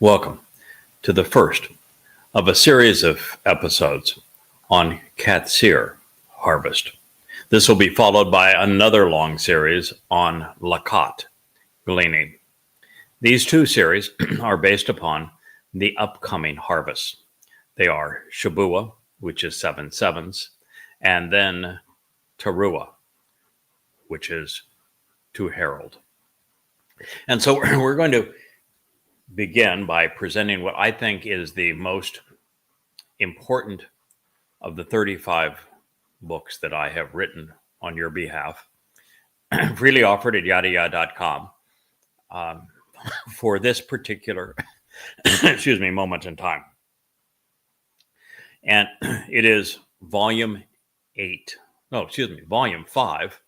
Welcome to the first of a series of episodes on Qatsyr-Harvest. This will be followed by another long series on Lakat, gleaning. These two series are based upon the upcoming harvests. They are Shabuah, which is 7 sevens, and then Towrah, which is to herald. And so we're going to begin by presenting what I think is the most important of the 35 books that I have written on your behalf, freely offered at YAHOWAH.com for this particular, moment in time. And it is volume 5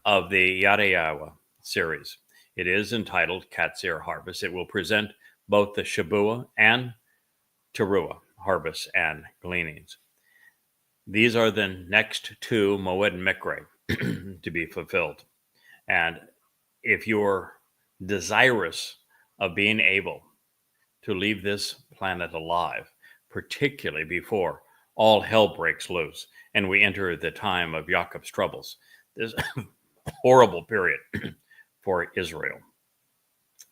of the Yada Yahowah series. It is entitled Qatsyr-Harvest. It will present both the Shabuah and Towrah harvests and gleanings. These are the next two Moed Mikre to be fulfilled. And if you're desirous of being able to leave this planet alive, particularly before all hell breaks loose and we enter the time of Jacob's troubles, this horrible period for Israel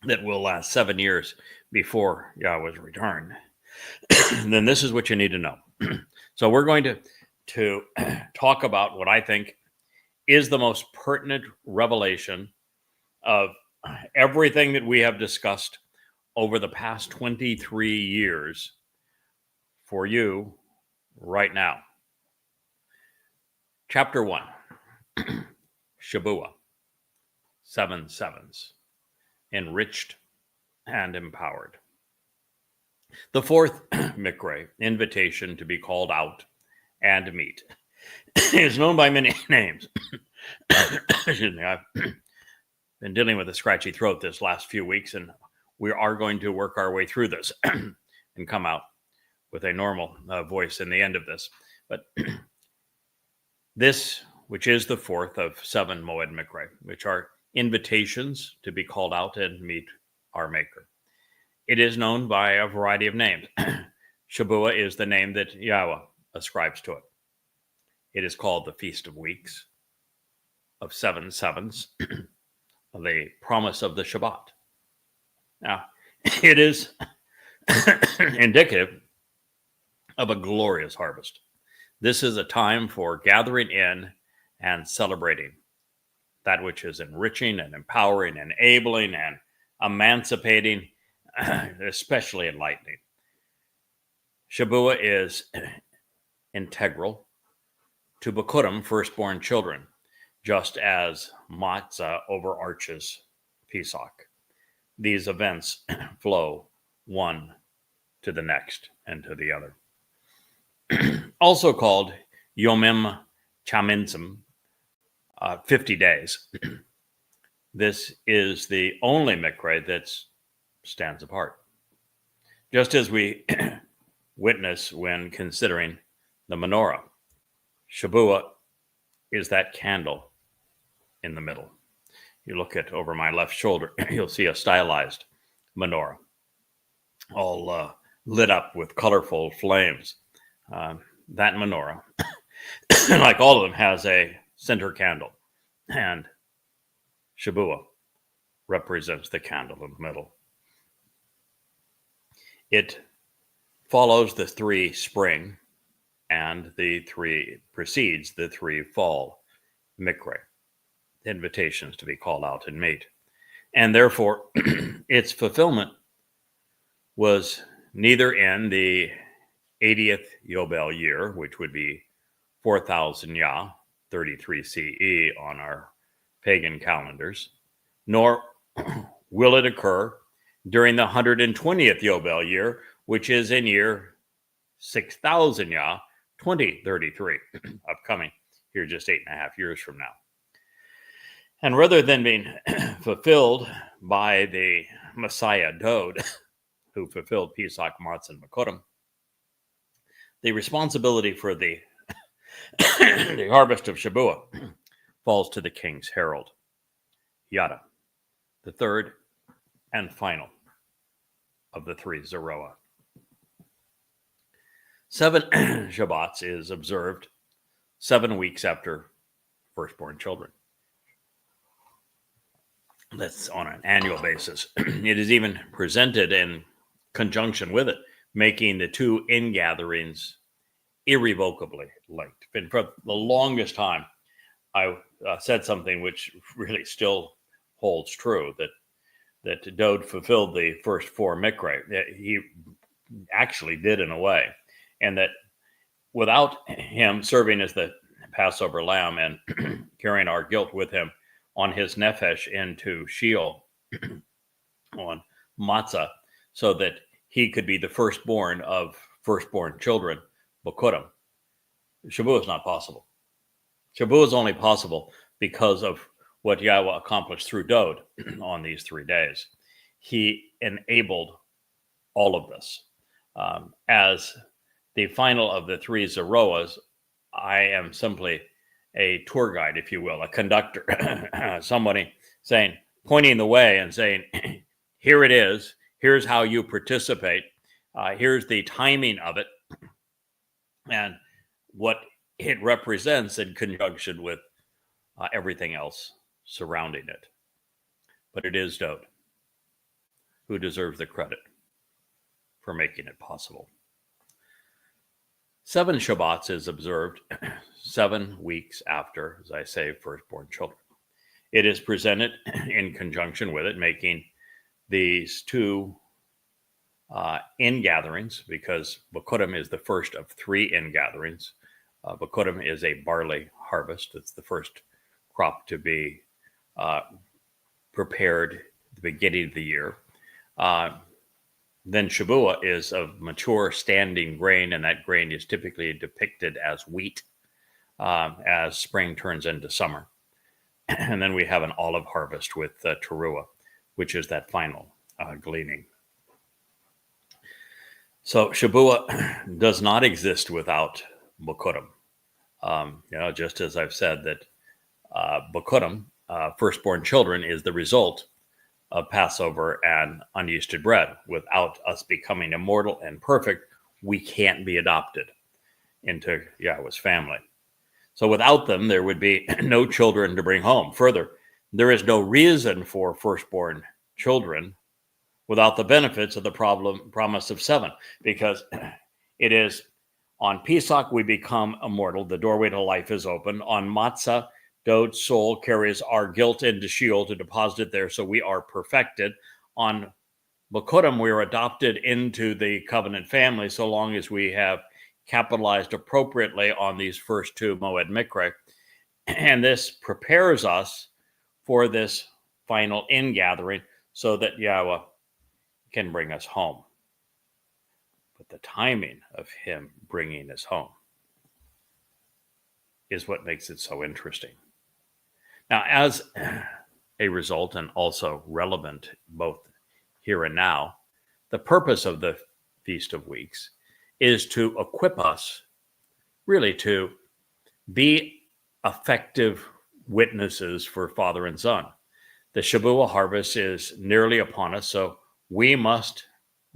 that will last 7 years before Yahweh's return, then this is what you need to know. So we're going to talk about what I think is the most pertinent revelation of everything that we have discussed over the past 23 years for you right now. Chapter 1, Shabuah, 7 sevens, enriched and empowered. The fourth Mikre, invitation to be called out and meet, is known by many names. Excuse me, I've been dealing with a scratchy throat this last few weeks, and we are going to work our way through this and come out with a normal voice in the end of this. But this, which is the fourth of 7 Moed Mikre, which are invitations to be called out and meet our Maker. It is known by a variety of names. Shabuah is the name that Yahweh ascribes to it. It is called the Feast of Weeks, of 7 sevens, the promise of the Shabat. Now, it is indicative of a glorious harvest. This is a time for gathering in and celebrating that which is enriching and empowering, enabling and emancipating, especially enlightening. Shabuah is integral to Bikurim, firstborn children, just as Matzah overarches Pesach. These events flow one to the next and to the other. Also called Yomim Chaminsim, 50 days. This is the only Mikre that stands apart. Just as we witness when considering the menorah, Shabuah is that candle in the middle. You look at over my left shoulder, you'll see a stylized menorah, all lit up with colorful flames. That menorah, like all of them, has a center candle, and Shabuah represents the candle in the middle. It follows the 3 spring and precedes the 3 fall Mikre, invitations to be called out and meet. And therefore, its fulfillment was neither in the 80th Yobel year, which would be 4000 Yah, 33 CE on our pagan calendars, nor will it occur during the 120th Yobel year, which is in year 6000 Yah, 2033, upcoming here just 8.5 years from now. And rather than being fulfilled by the Messiah Dode, who fulfilled Pesach, Matzah, and Bikurim, the responsibility for the harvest of Shabuah falls to the king's herald, Yada, the third and final of the three Zeroah. 7 Shabbats is observed 7 weeks after firstborn children. That's on an annual basis. It is even presented in conjunction with it, making the two ingatherings irrevocably linked. And for the longest time, I said something which really still holds true, that Dode fulfilled the first 4 mikra. He actually did in a way, and that without him serving as the Passover lamb and carrying our guilt with him on his nefesh into Sheol on matzah, so that he could be the firstborn of firstborn children, Bokurim, Shavuot is not possible. Shavuot is only possible because of what Yahweh accomplished through Dode on these 3 days. He enabled all of this. As the final of the 3 Zeroahs, I am simply a tour guide, if you will, a conductor, somebody saying, pointing the way and saying, here it is, here's how you participate, here's the timing of it, and what it represents in conjunction with everything else surrounding it. But it is Dode who deserves the credit for making it possible. 7 Shabbats is observed 7 weeks after, as I say, firstborn children. It is presented in conjunction with it, making these 2 ingatherings, because Bokurim is the first of 3 ingatherings. Bokurim is a barley harvest. It's the first crop to be prepared at the beginning of the year. Then Shavuot is of mature standing grain, and that grain is typically depicted as wheat as spring turns into summer. And then we have an olive harvest with Towrah, which is that final gleaning. So Shavuot does not exist without Bokurim. Just as I've said that Bokurim, firstborn children, is the result of Passover and unyeasted bread. Without us becoming immortal and perfect, we can't be adopted into Yahweh's family. So without them, there would be no children to bring home. Further, there is no reason for firstborn children without the benefits of the promise of 7, because it is on Pesach we become immortal. The doorway to life is open. On Matzah, Dode's soul carries our guilt into Sheol to deposit it there, so we are perfected. On Bokurim, we are adopted into the covenant family so long as we have capitalized appropriately on these first 2 Moed Mikra. And this prepares us for this final ingathering so that Yahweh can bring us home. But the timing of him bringing us home is what makes it so interesting. Now, as a result, and also relevant both here and now, the purpose of the Feast of Weeks is to equip us really to be effective witnesses for Father and Son. The Shavuot harvest is nearly upon us, so we must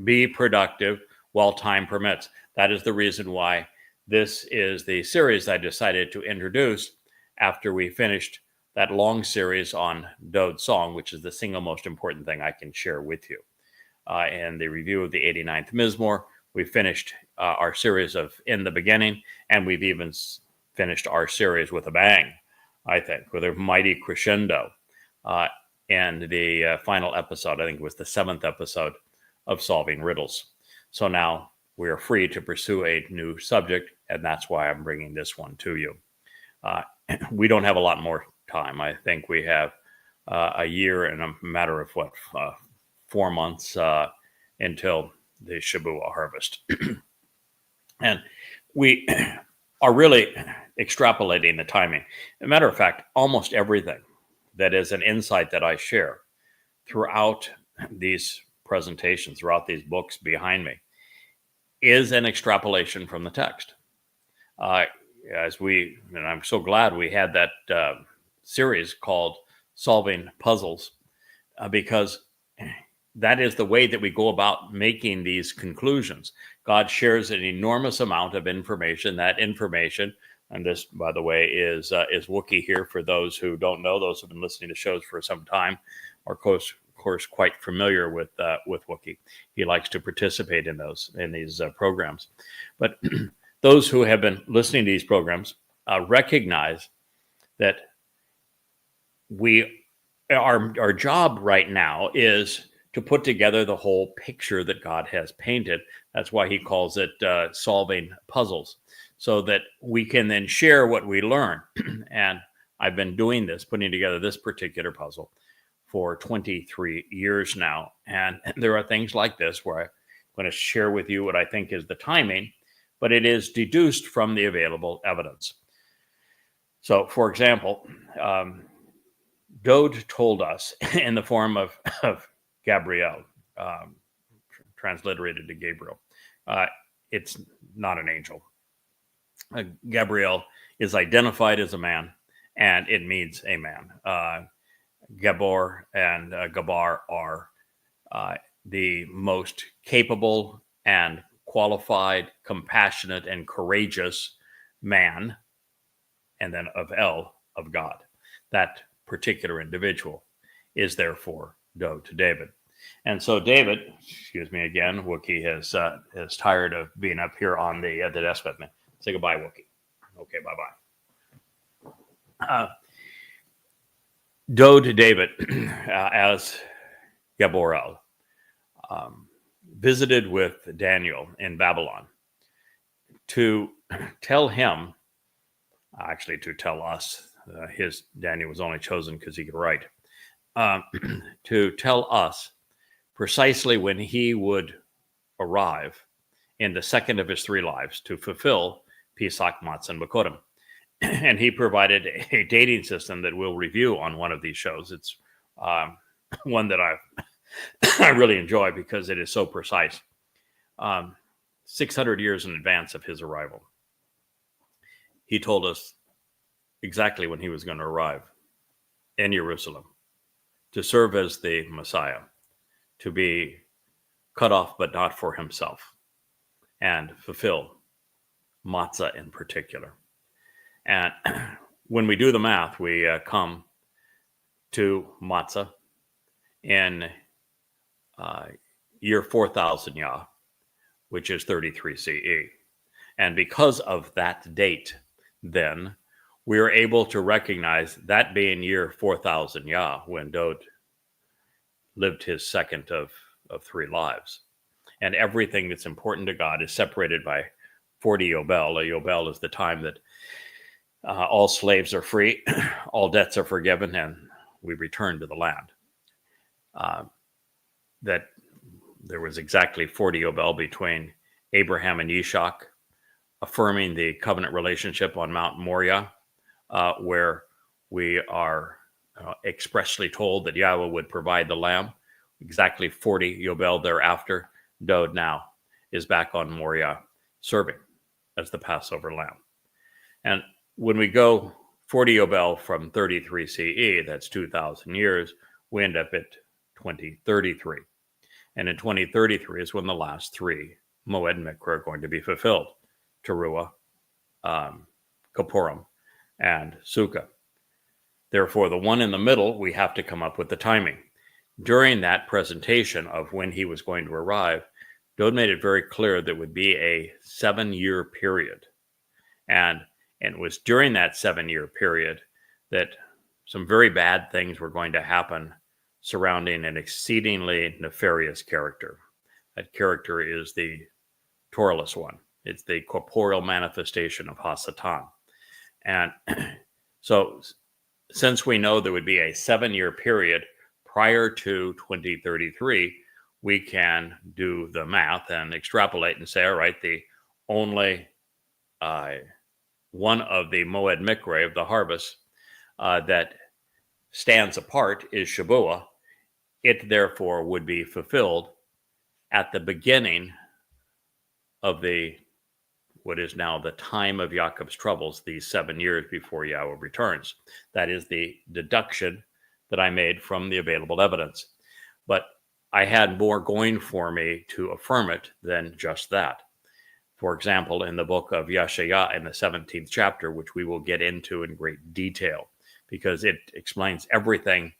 be productive while time permits. That is the reason why this is the series I decided to introduce after we finished that long series on Dode's song, which is the single most important thing I can share with you. In the review of the 89th Mizmor, we finished our series of In the Beginning, and we've even finished our series with a bang, I think, with a mighty crescendo. And the final episode, I think it was the 7th episode of Solving Riddles. So now we are free to pursue a new subject, and that's why I'm bringing this one to you. We don't have a lot more time. I think we have a year and a matter of 4 months until the Shavuot harvest. And we are really extrapolating the timing. As a matter of fact, almost everything that is an insight that I share throughout these presentations, throughout these books behind me, is an extrapolation from the text. And I'm so glad we had that series called Solving Puzzles, because that is the way that we go about making these conclusions. God shares an enormous amount of information. That information, and this, by the way, is Wookiee here for those who don't know, those who have been listening to shows for some time, are of course quite familiar with Wookiee. He likes to participate in these programs. But those who have been listening to these programs recognize that our job right now is to put together the whole picture that God has painted. That's why he calls it solving puzzles, so that we can then share what we learn. And I've been doing this, putting together this particular puzzle for 23 years now. And there are things like this where I'm going to share with you what I think is the timing, but it is deduced from the available evidence. So, for example, Dode told us in the form of Gabriel, transliterated to Gabriel. It's not an angel. Gabriel is identified as a man, and it means a man. Gabor and Gabar are the most capable and qualified, compassionate, and courageous man, and then of God. That particular individual is therefore Dode to David. And so David, excuse me again, Wookiee is tired of being up here on the desk with me. Say goodbye, Wookiee. Okay, bye-bye. Dode to David, as Gaborel, visited with Daniel in Babylon to tell him, actually to tell us, Daniel was only chosen because he could write, to tell us precisely when he would arrive in the second of his 3 lives to fulfill Pesach, Matzah, and Bakorim. And he provided a dating system that we'll review on one of these shows. It's one that I really enjoy because it is so precise. 600 years in advance of his arrival, he told us exactly when he was going to arrive in Jerusalem to serve as the Messiah, to be cut off but not for himself, and fulfill matzah in particular. And when we do the math, we come to matzah in year 4000 Yah, which is 33 CE. And because of that date, then we are able to recognize that being year 4000 Yah, when Dode lived his second of 3 lives. And everything that's important to God is separated by 40 Yobel. A Yobel is the time that all slaves are free, all debts are forgiven, and we return to the land. That there was exactly 40 Yobel between Abraham and Yishak, affirming the covenant relationship on Mount Moriah, where we are expressly told that Yahweh would provide the lamb. Exactly 40 Yobel thereafter, Dode now is back on Moriah serving as the Passover lamb. And when we go 40 Yobel from 33 CE, that's 2,000 years, we end up at 2033. And in 2033 is when the last 3 Moed Mikra are going to be fulfilled: Towrah, Kippurim, and Sukkah. Therefore, the one in the middle, we have to come up with the timing. During that presentation of when he was going to arrive, Dode made it very clear that it would be a 7-year period. And it was during that 7-year period that some very bad things were going to happen surrounding an exceedingly nefarious character. That character is the Torahless one. It's the corporeal manifestation of Hasatan. And so since we know there would be a 7-year period prior to 2033, we can do the math and extrapolate and say, all right, the only one of the Moed Mikra of the harvest that stands apart is Shabuah. It therefore would be fulfilled at the beginning of what is now the time of Jacob's troubles, these 7 years before Yahweh returns. That is the deduction that I made from the available evidence. But I had more going for me to affirm it than just that. For example, in the book of Yeshayah in the 17th chapter, which we will get into in great detail, because it explains everything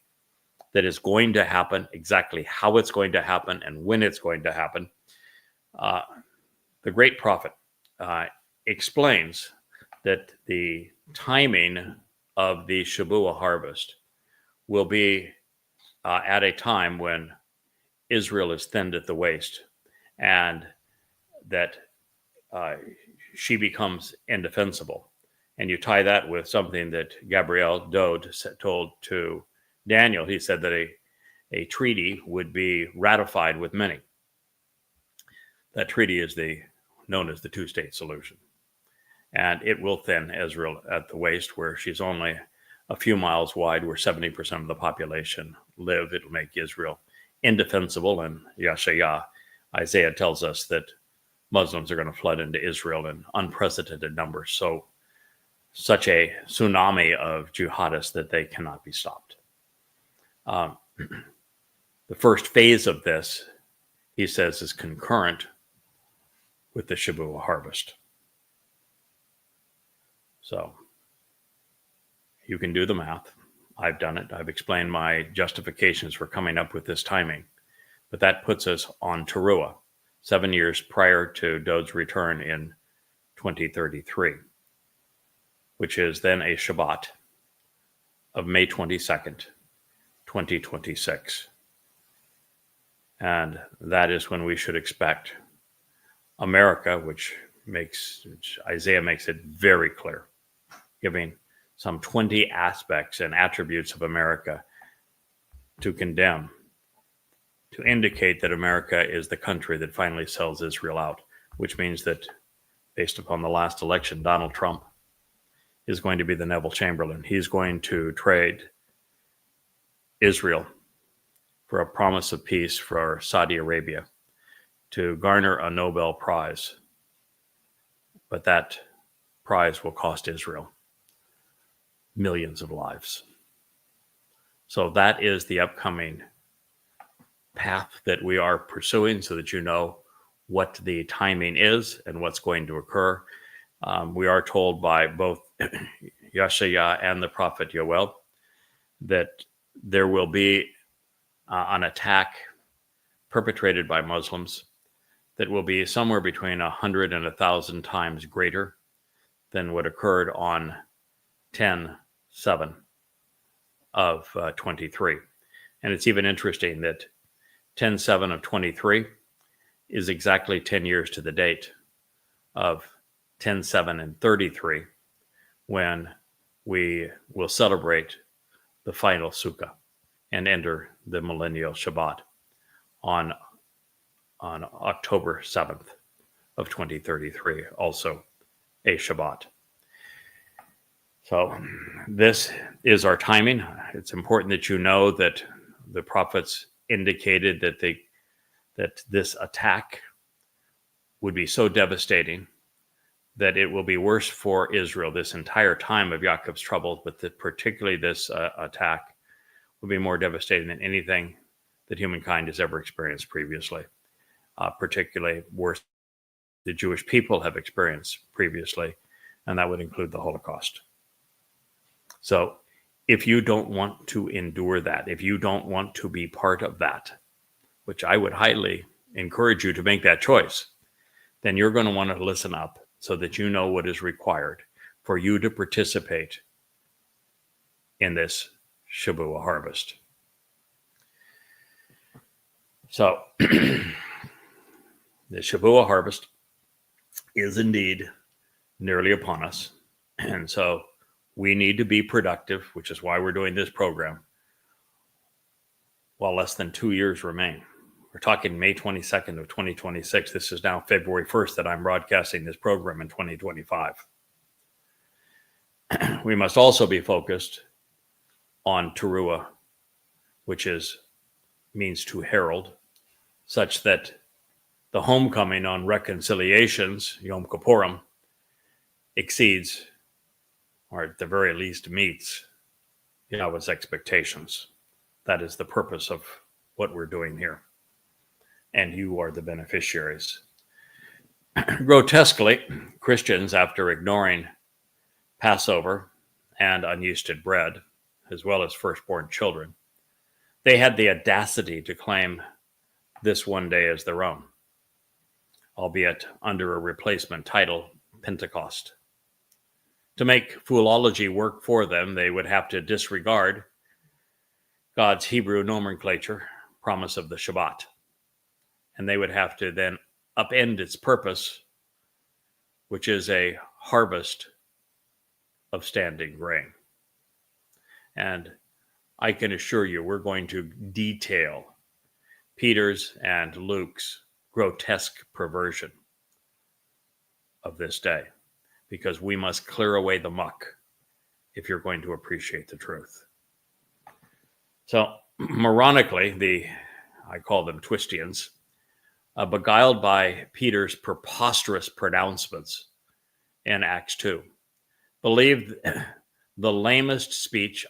that is going to happen, exactly how it's going to happen, and when it's going to happen. The great prophet explains that the timing of the Shabuah harvest will be at a time when Israel is thinned at the waist, and that she becomes indefensible. And you tie that with something that Gabriel Dode told to Daniel. He said that a treaty would be ratified with many. That treaty is known as the two-state solution. And it will thin Israel at the waist, where she's only a few miles wide, where 70% of the population live. It'll make Israel indefensible. And Yeshayah, Isaiah tells us that Muslims are going to flood into Israel in unprecedented numbers. So such a tsunami of jihadists that they cannot be stopped. The first phase of this, he says, is concurrent with the Shabuah harvest. So you can do the math. I've done it. I've explained my justifications for coming up with this timing. But that puts us on Towrah, 7 years prior to Dode's return in 2033, which is then a Shabat of May 22nd, 2026. And that is when we should expect America, which Isaiah makes it very clear, giving some 20 aspects and attributes of America to condemn, to indicate that America is the country that finally sells Israel out, which means that, based upon the last election, Donald Trump is going to be the Neville Chamberlain. He's going to trade Israel for a promise of peace for Saudi Arabia to garner a Nobel Prize. But that prize will cost Israel millions of lives. So that is the upcoming path that we are pursuing, so that you know what the timing is and what's going to occur. We are told by both Yeshayah and the prophet Yoel that there will be an attack perpetrated by Muslims that will be somewhere between 100 and 1,000 times greater than what occurred on 10/7 of 23. And it's even interesting that 10/7 of 23 is exactly 10 years to the date of 10/7 and 33, when we will celebrate the final Sukkah and enter the millennial Shabbat on October 7th of 2033, also a Shabbat. So this is our timing. It's important that you know that the prophets indicated that this attack would be so devastating that it will be worse for Israel this entire time of Yaakov's troubles, but that particularly this attack will be more devastating than anything that humankind has ever experienced previously, particularly worse the Jewish people have experienced previously, and that would include the Holocaust. So if you don't want to endure that, if you don't want to be part of that, which I would highly encourage you to make that choice, then you're going to want to listen up so that you know what is required for you to participate in this Shabuah harvest. So the Shabuah harvest is indeed nearly upon us. And so we need to be productive, which is why we're doing this program, while less than 2 years remain. We're talking May 22nd of 2026. This is now February 1st that I'm broadcasting this program in 2025. We must also be focused on Towrah, which means to herald, such that the homecoming on reconciliations, Yom Kippurim, exceeds, or at the very least meets, Yahweh's expectations. That is the purpose of what we're doing here. and you are the beneficiaries. Grotesquely, Christians, after ignoring Passover and unyeasted bread, as well as firstborn children, they had the audacity to claim this one day as their own, albeit under a replacement title, Pentecost. To make foolology work for them, they would have to disregard God's Hebrew nomenclature, promise of the Shabat, and they would have to then upend its purpose, which is a harvest of standing grain. And I can assure you, we're going to detail Peter's and Luke's grotesque perversion of this day, because we must clear away the muck if you're going to appreciate the truth. So, moronically, I call them Twistians, beguiled by Peter's preposterous pronouncements in Acts 2, believed the lamest speech,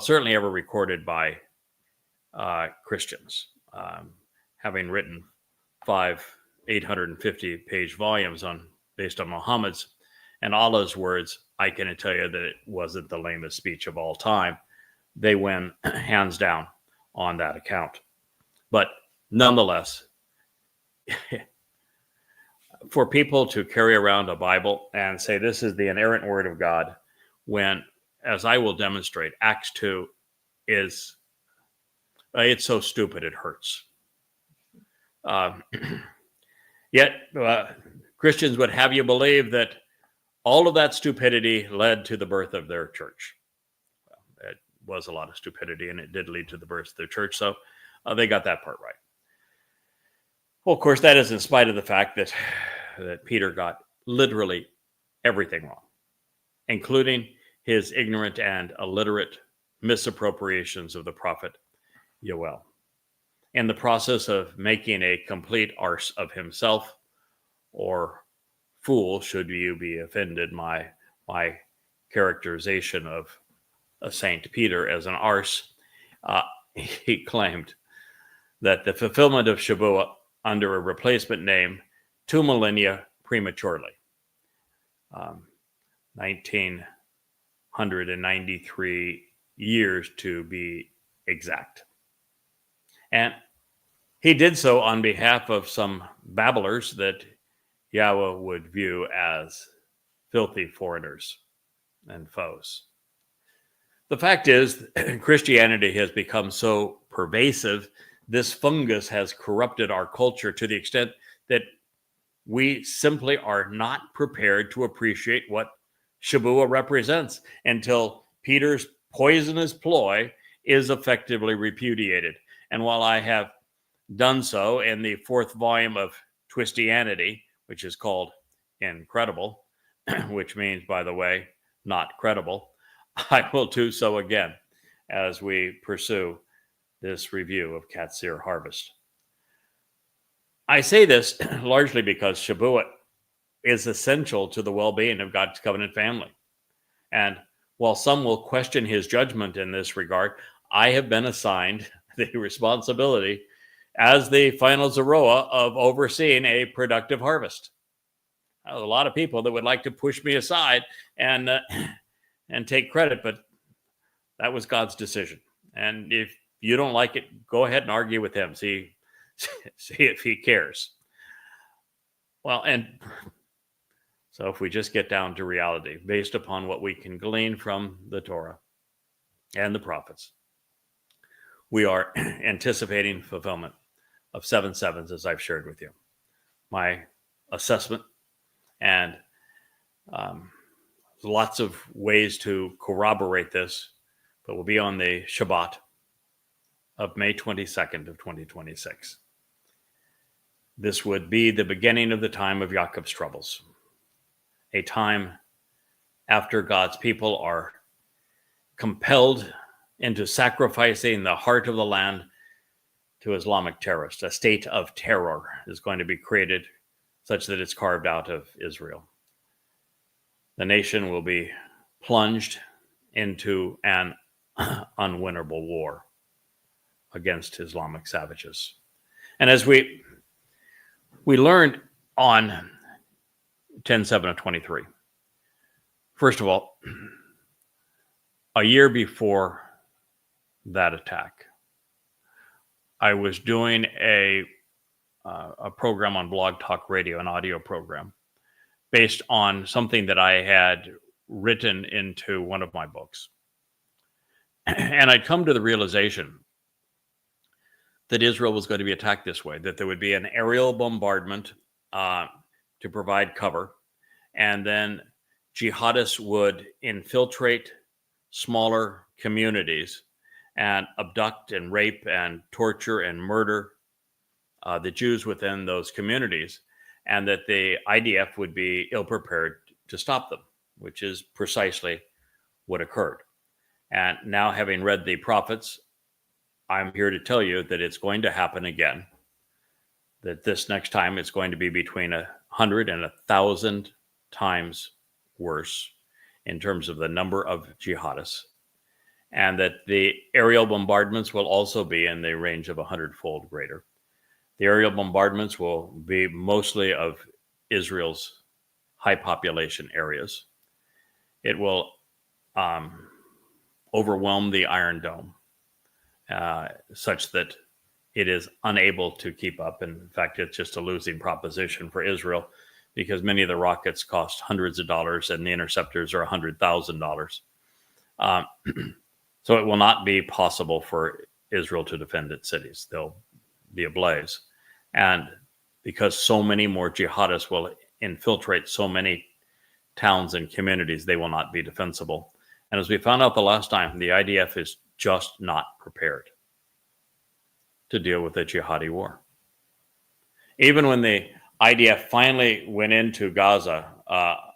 certainly ever recorded by Christians, having written 5 850-page volumes based on Muhammad's and Allah's words. I can tell you that it wasn't the lamest speech of all time. They win hands down on that account. But nonetheless, for people to carry around a Bible and say this is the inerrant word of God, when, as I will demonstrate, Acts 2 is, it's so stupid it hurts. Yet Christians would have you believe that all of that stupidity led to the birth of their church. Well, it was a lot of stupidity, and it did lead to the birth of their church, so they got that part right. Well, of course, that is in spite of the fact that Peter got literally everything wrong, including his ignorant and illiterate misappropriations of the prophet Yoel. In the process of making a complete arse of himself, or fool, should you be offended my characterization of Saint Peter as an arse, he claimed that the fulfillment of Shavuot under a replacement name 2 millennia prematurely, 1993 years to be exact. And he did so on behalf of some babblers that Yahweh would view as filthy foreigners and foes. The fact is, Christianity has become so pervasive, this fungus has corrupted our culture to the extent that we simply are not prepared to appreciate what Shavuot represents until Peter's poisonous ploy is effectively repudiated. And while I have done so in the 4th volume of Twistianity, which is called Incredible, which means, by the way, not credible, I will do so again as we pursue this review of Qatsyr-Harvest. I say this largely because Shavuot is essential to the well-being of God's covenant family. And while some will question his judgment in this regard, I have been assigned the responsibility as the final Zeroah of overseeing a productive harvest. There's a lot of people that would like to push me aside and take credit, but that was God's decision. And if you don't like it, go ahead and argue with him. See if he cares. Well, and so if we just get down to reality, based upon what we can glean from the Torah and the prophets, we are anticipating fulfillment of 7 sevens, as I've shared with you. My assessment, and lots of ways to corroborate this, but we'll be on the Shabat of May 22nd of 2026. This would be the beginning of the time of Yaakov's troubles, a time after God's people are compelled into sacrificing the heart of the land to Islamic terrorists. A state of terror is going to be created such that it's carved out of Israel. The nation will be plunged into an unwinnable war. against Islamic savages. And as we learned on 10/7 of 23, first of all, a year before that attack, I was doing a program on Blog Talk Radio, an audio program, based on something that I had written into one of my books. And I'd come to the realization that Israel was going to be attacked this way, that there would be an aerial bombardment to provide cover, and then jihadists would infiltrate smaller communities and abduct and rape and torture and murder the Jews within those communities, and that the IDF would be ill-prepared to stop them, which is precisely what occurred. And now, having read the prophets, I'm here to tell you that it's going to happen again, that this next time it's going to be between 100 and 1,000 times worse in terms of the number of jihadists, and that the aerial bombardments will also be in the range of 100-fold greater. The aerial bombardments will be mostly of Israel's high population areas. It will overwhelm the Iron Dome such that it is unable to keep up. In fact, it's just a losing proposition for Israel, because many of the rockets cost hundreds of dollars and the interceptors are $100,000. So it will not be possible for Israel to defend its cities. They'll be ablaze. And because so many more jihadists will infiltrate so many towns and communities, they will not be defensible. And as we found out the last time, the IDF is just not prepared to deal with a jihadi war. Even when the IDF finally went into Gaza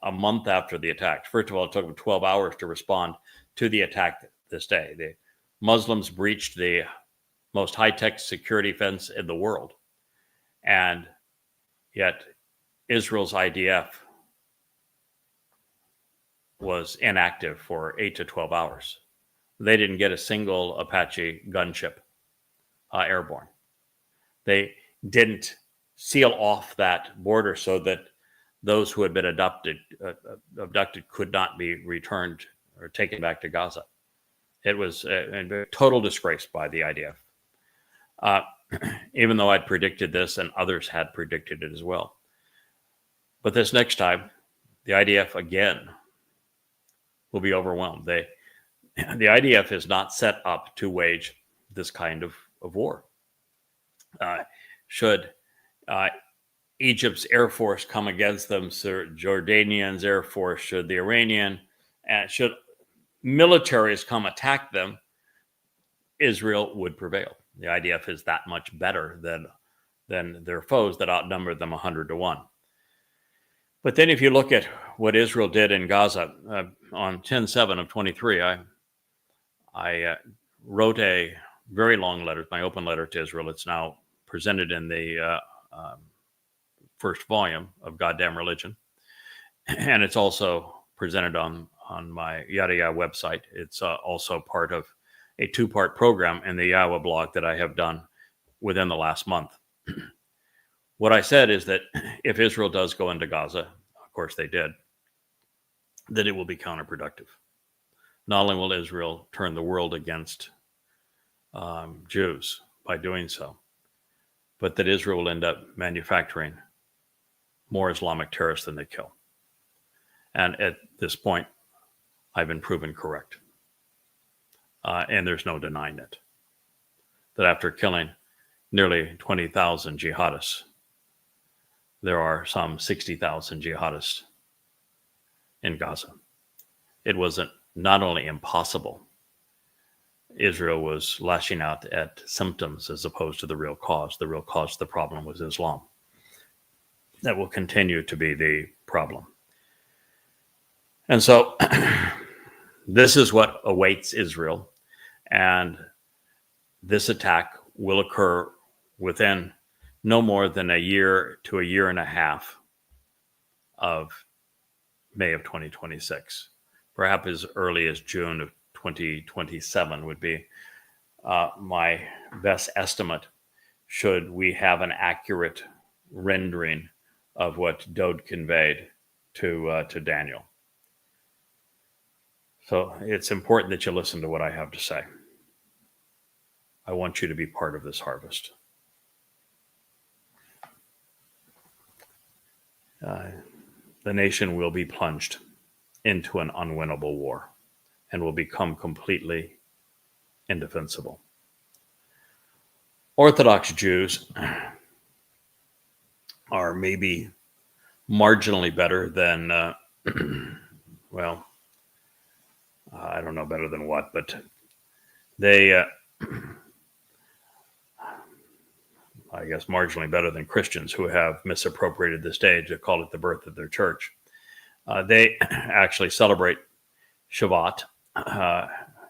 a month after the attack, first of all, it took them 12 hours to respond to the attack this day. The Muslims breached the most high-tech security fence in the world. And yet Israel's IDF was inactive for 8 to 12 hours. They didn't get a single Apache gunship airborne. They didn't seal off that border so that those who had been abducted could not be returned or taken back to Gaza. It was a total disgrace by the IDF. Even though I'd predicted this and others had predicted it as well. But this next time, the IDF again will be overwhelmed. The IDF is not set up to wage this kind of war. Should Egypt's Air Force come against them, Jordanian's Air Force, should the Iranian, should militaries come attack them, Israel would prevail. The IDF is that much better than their foes that outnumber them 100 to 1. But then if you look at what Israel did in Gaza on 10/7 of 23, I wrote a very long letter, my open letter to Israel. It's now presented in the first volume of Goddamn Religion. And it's also presented on my Yada Yahowah website. It's also part of a 2-part program in the YAHOWAH blog that I have done within the last month. What I said is that if Israel does go into Gaza, of course they did, that it will be counterproductive. Not only will Israel turn the world against Jews by doing so, but that Israel will end up manufacturing more Islamic terrorists than they kill. And at this point, I've been proven correct. And there's no denying it. That after killing nearly 20,000 jihadists, there are some 60,000 jihadists in Gaza. It wasn't not only impossible, Israel was lashing out at symptoms as opposed to the real cause. The real cause of the problem was Islam. That will continue to be the problem. And so this is what awaits Israel. And this attack will occur within no more than a year to a year and a half of May of 2026. Perhaps as early as June of 2027 would be my best estimate, should we have an accurate rendering of what Dode conveyed to Daniel. So it's important that you listen to what I have to say. I want you to be part of this harvest. The nation will be plunged into an unwinnable war and will become completely indefensible. Orthodox Jews are maybe marginally better than, I don't know better than what, but they, I guess, marginally better than Christians who have misappropriated this day to call it the birth of their church. They actually celebrate Shabat,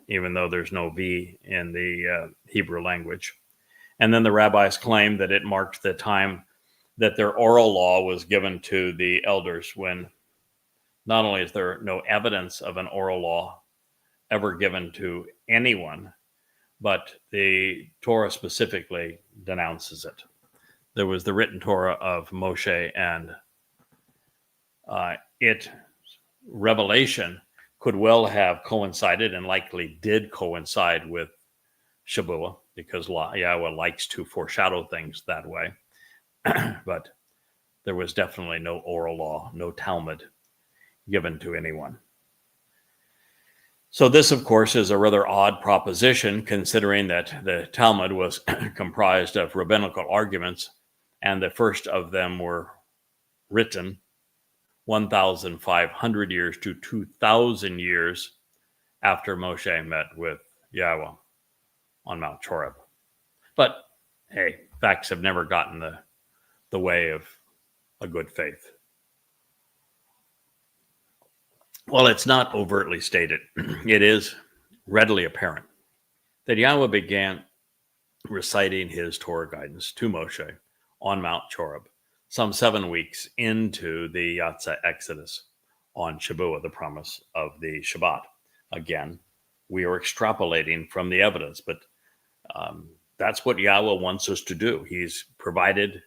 even though there's no V in the Hebrew language. And then the rabbis claim that it marked the time that their oral law was given to the elders, when not only is there no evidence of an oral law ever given to anyone, but the Torah specifically denounces it. There was the written Torah of Moshe, and revelation could well have coincided, and likely did coincide, with Shabuah, because Yahweh likes to foreshadow things that way. But there was definitely no oral law, no Talmud given to anyone. So this, of course, is a rather odd proposition, considering that the Talmud was comprised of rabbinical arguments, and the first of them were written 1,500 years to 2,000 years after Moshe met with Yahweh on Mount Horeb. But hey, facts have never gotten the way of a good faith. Well, it's not overtly stated. It is readily apparent that Yahweh began reciting his Torah guidance to Moshe on Mount Horeb some 7 weeks into the Yatsa Exodus on Shabuah, the promise of the Shabbat. Again, we are extrapolating from the evidence, but that's what Yahweh wants us to do. He's provided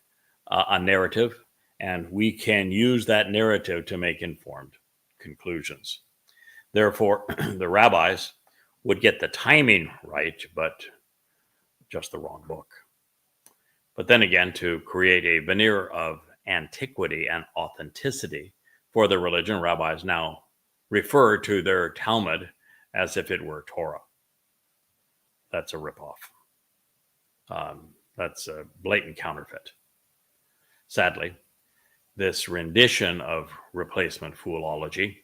a narrative, and we can use that narrative to make informed conclusions. Therefore, the rabbis would get the timing right, but just the wrong book. But then again, to create a veneer of antiquity and authenticity for the religion, rabbis now refer to their Talmud as if it were Torah. That's a ripoff. That's a blatant counterfeit. Sadly, this rendition of replacement foolology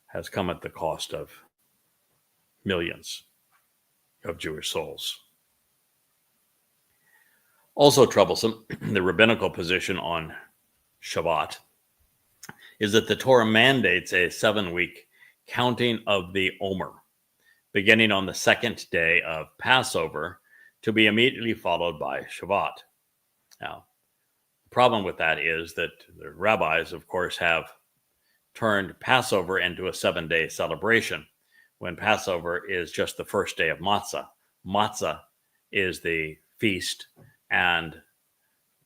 has come at the cost of millions of Jewish souls. Also troublesome, the rabbinical position on Shabbat is that the Torah mandates a 7-week counting of the Omer, beginning on the second day of Passover, to be immediately followed by Shabbat. Now, the problem with that is that the rabbis, of course, have turned Passover into a 7-day celebration, when Passover is just the first day of Matzah. Matzah is the feast, and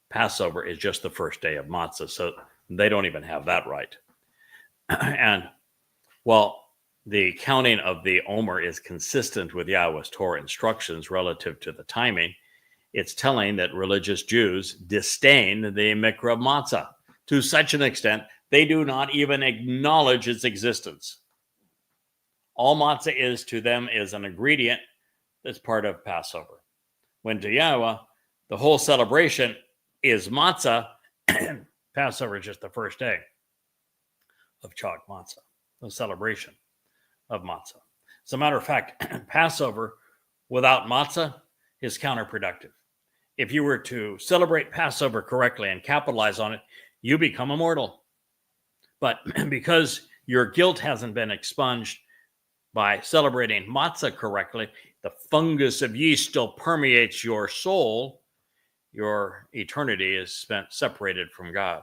Passover is just the first day of Matzah. So they don't even have that right. And while the counting of the Omer is consistent with Yahweh's Torah instructions relative to the timing, it's telling that religious Jews disdain the Mikra of Matzah to such an extent they do not even acknowledge its existence. All matzah is to them is an ingredient that's part of Passover. When to Yahweh, the whole celebration is matzah, and Passover is just the first day of Chag Matzah, the celebration of matzah. As a matter of fact, Passover without matzah is counterproductive. If you were to celebrate Passover correctly and capitalize on it, you become immortal. But because your guilt hasn't been expunged by celebrating matzah correctly, the fungus of yeast still permeates your soul. Your eternity is spent separated from God,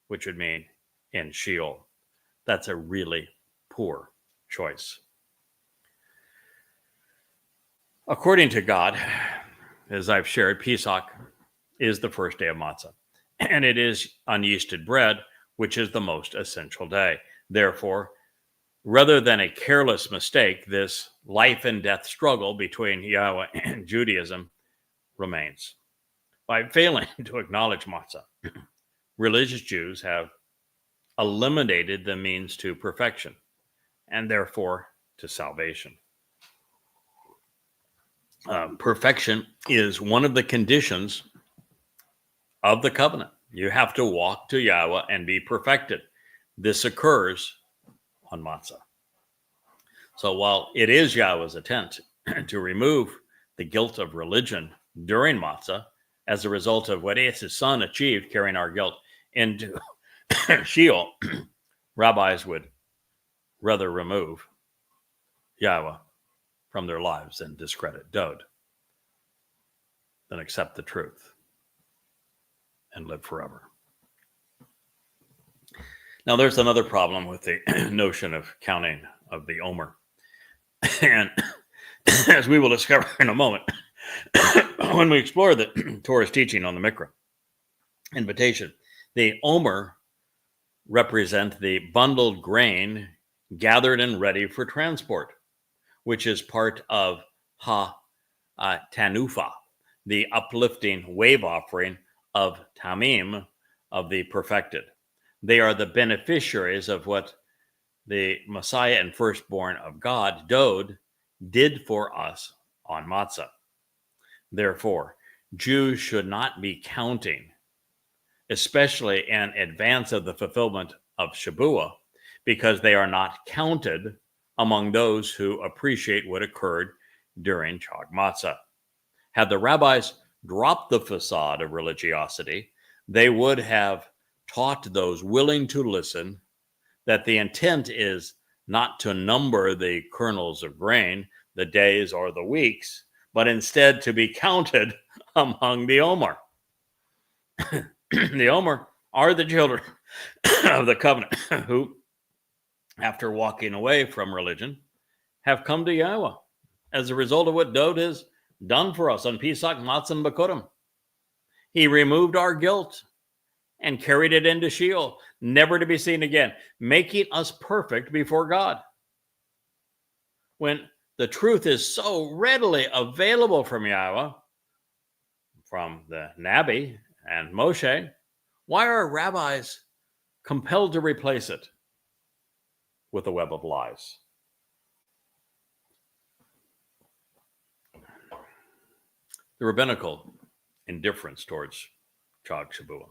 which would mean in Sheol. That's a really poor choice. According to God, as I've shared, Pesach is the first day of matzah, and it is unyeasted bread, which is the most essential day. Therefore, rather than a careless mistake, this life and death struggle between Yahweh and Judaism remains. By failing to acknowledge matzah, religious Jews have eliminated the means to perfection and therefore to salvation. Perfection is one of the conditions of the covenant. You have to walk to Yahweh and be perfected. This occurs on matzah. So while it is Yahweh's intent to remove the guilt of religion during matzah as a result of what his son achieved carrying our guilt into Sheol, rabbis would rather remove Yahweh from their lives and discredit Dode than accept the truth and live forever. Now, there's another problem with the notion of counting of the Omer. And as we will discover in a moment, when we explore the Torah's teaching on the Mikra invitation, the Omer represent the bundled grain gathered and ready for transport, which is part of ha-tanufah, the uplifting wave offering of tamim, of the perfected. They are the beneficiaries of what the Messiah and firstborn of God, Dode, did for us on matzah. Therefore, Jews should not be counting, especially in advance of the fulfillment of Shabuah, because they are not counted among those who appreciate what occurred during Chag Matzah. Had the rabbis dropped the facade of religiosity, they would have taught those willing to listen that the intent is not to number the kernels of grain, the days or the weeks, but instead to be counted among the Omer. The Omer are the children of the covenant who, after walking away from religion, have come to Yahweh as a result of what Dode has done for us on Pesach, Matzah, and Bikurim. He removed our guilt and carried it into Sheol, never to be seen again, making us perfect before God. When the truth is so readily available from Yahweh, from the Nabi and Moshe, why are rabbis compelled to replace it with a web of lies? The rabbinical indifference towards Chag Shabuah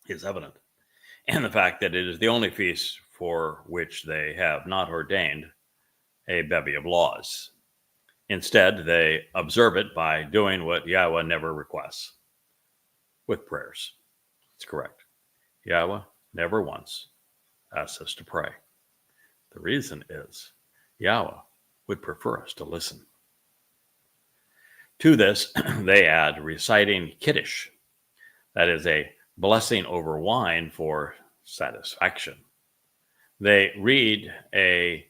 is evident, and the fact that it is the only feast for which they have not ordained a bevy of laws. Instead, they observe it by doing what Yahweh never requests, with prayers. It's correct. Yahweh never once asks us to pray. The reason is Yahweh would prefer us to listen. To this, they add reciting Kiddush, that is a blessing over wine for satisfaction. They read a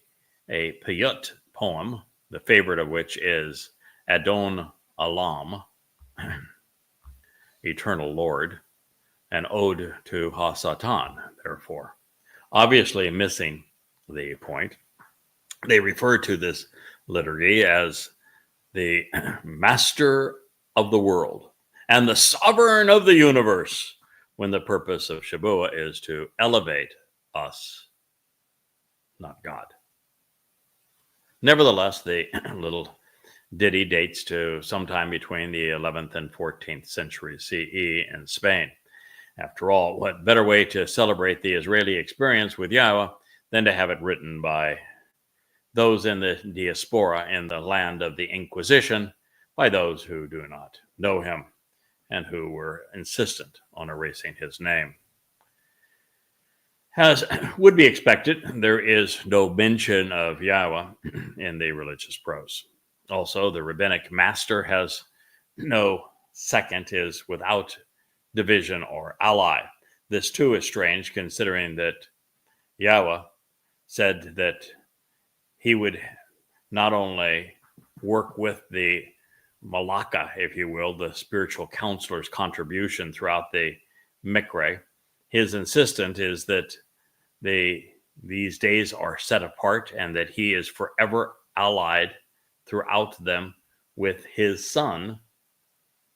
Piyut poem, the favorite of which is Adon Olam, Eternal Lord, an ode to Ha-Satan, therefore. Obviously missing the point, they refer to this liturgy as the master of the world and the sovereign of the universe, when the purpose of Shabuah is to elevate us, not God. Nevertheless, the little ditty dates to sometime between the 11th and 14th century CE in Spain. After all, what better way to celebrate the Israeli experience with Yahweh than to have it written by those in the diaspora in the land of the Inquisition, by those who do not know him and who were insistent on erasing his name. As would be expected, there is no mention of Yahweh in the religious prose. Also, the rabbinic master has no second, is without division or ally. This too is strange, considering that Yahweh said that he would not only work with the Malaka, if you will, the spiritual counselor's contribution throughout the Mikre. His insistence is that these days are set apart and that he is forever allied throughout them with his son,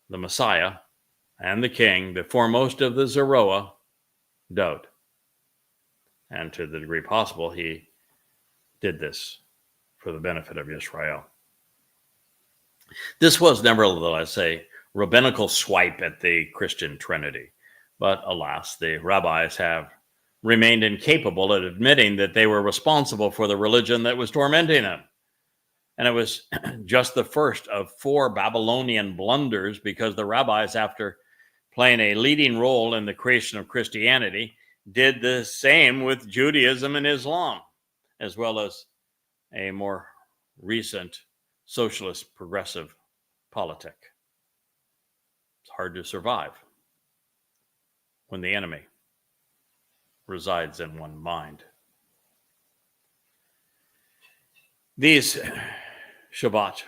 the Messiah, and the king, the foremost of the Zeroah, Dod. And to the degree possible, he did this for the benefit of Israel. This was nevertheless a rabbinical swipe at the Christian Trinity. But alas, the rabbis have remained incapable of admitting that they were responsible for the religion that was tormenting them. And it was just the first of 4 Babylonian blunders, because the rabbis, after playing a leading role in the creation of Christianity, did the same with Judaism and Islam, as well as a more recent socialist progressive politic. It's hard to survive when the enemy resides in one mind. These Shabbat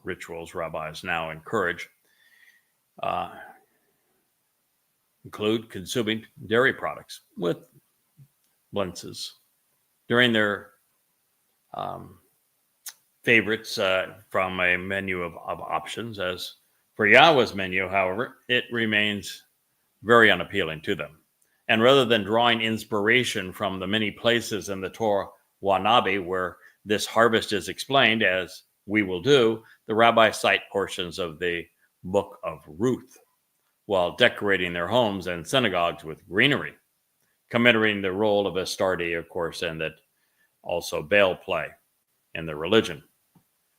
rituals rabbis now encourage include consuming dairy products with blintzes during their favorites from a menu of options. As for Yahweh's menu, however, it remains very unappealing to them. And rather than drawing inspiration from the many places in the Torah Wanabi where this harvest is explained, as we will do, the rabbis cite portions of the book of Ruth while decorating their homes and synagogues with greenery, commemorating the role of Astarte, of course, and that also Baal play in their religion.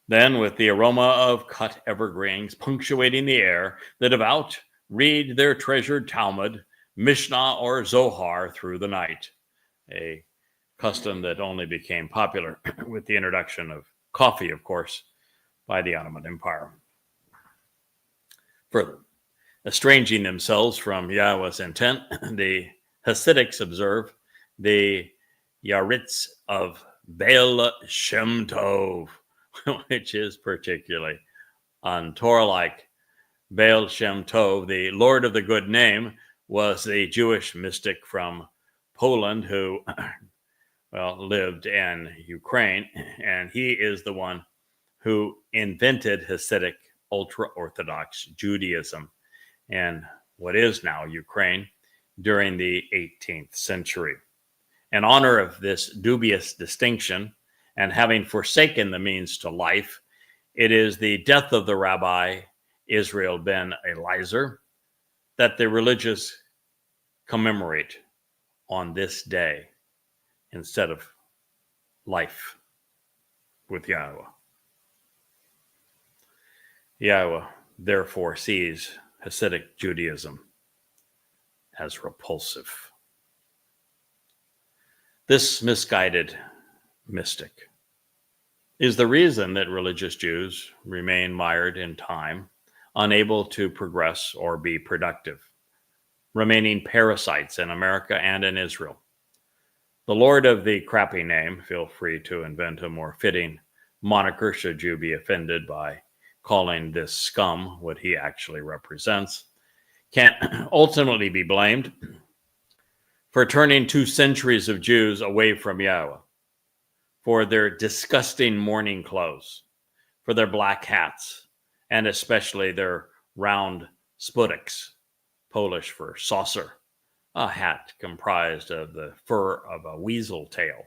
Then, with the aroma of cut evergreens punctuating the air, the devout read their treasured Talmud, Mishnah, or Zohar through the night, a custom that only became popular with the introduction of coffee, of course, by the Ottoman Empire. Further, estranging themselves from Yahweh's intent, the Hasidics observe the Yaritz of Baal Shem Tov, which is particularly un-Torah-like. Baal Shem Tov, the Lord of the Good Name, was the Jewish mystic from Poland who lived in Ukraine, and he is the one who invented Hasidic ultra-Orthodox Judaism in what is now Ukraine during the 18th century. In honor of this dubious distinction, and having forsaken the means to life, it is the death of the Rabbi Israel ben Eliezer that the religious commemorate on this day instead of life with Yahowah. Yahowah therefore sees Hasidic Judaism as repulsive. This misguided mystic is the reason that religious Jews remain mired in time, unable to progress or be productive, remaining parasites in America and in Israel. The Lord of the crappy name, feel free to invent a more fitting moniker should you be offended by calling this scum what he actually represents, can ultimately be blamed for turning 2 centuries of Jews away from Yahowah, for their disgusting mourning clothes, for their black hats, and especially their round spudiks, Polish for saucer, a hat comprised of the fur of a weasel tail.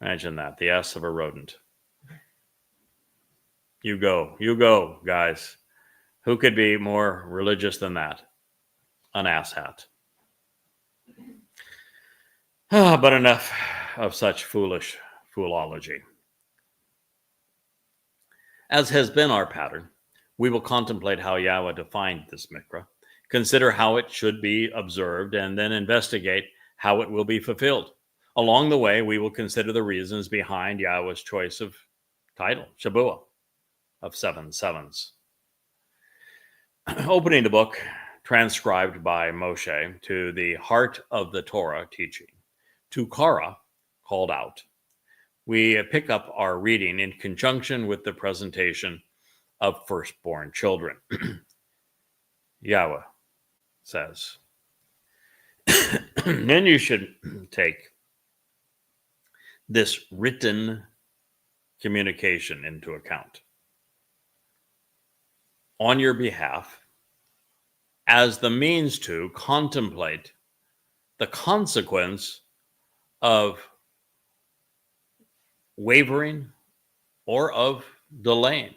Imagine that, the ass of a rodent. You go, guys. Who could be more religious than that? An ass hat. But enough of such foolish foolology. As has been our pattern, we will contemplate how Yahowah defined this mikra, consider how it should be observed, and then investigate how it will be fulfilled. Along the way, we will consider the reasons behind Yahowah's choice of title, Shabuah, of 7 sevens. Opening the book, transcribed by Moshe, to the heart of the Torah teaching, to Kara, called out, we pick up our reading in conjunction with the presentation of firstborn children. Yahweh says, then you should take this written communication into account on your behalf as the means to contemplate the consequence of wavering or of delaying,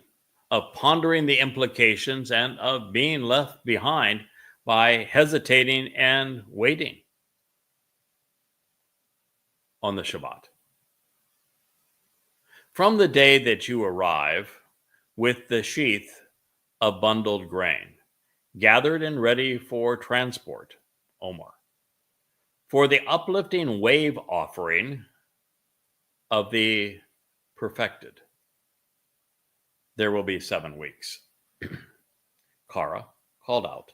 of pondering the implications and of being left behind by hesitating and waiting on the Shabbat. From the day that you arrive with the sheath of bundled grain, gathered and ready for transport, Omer, for the uplifting wave offering of the perfected, there will be 7 weeks. Kara called out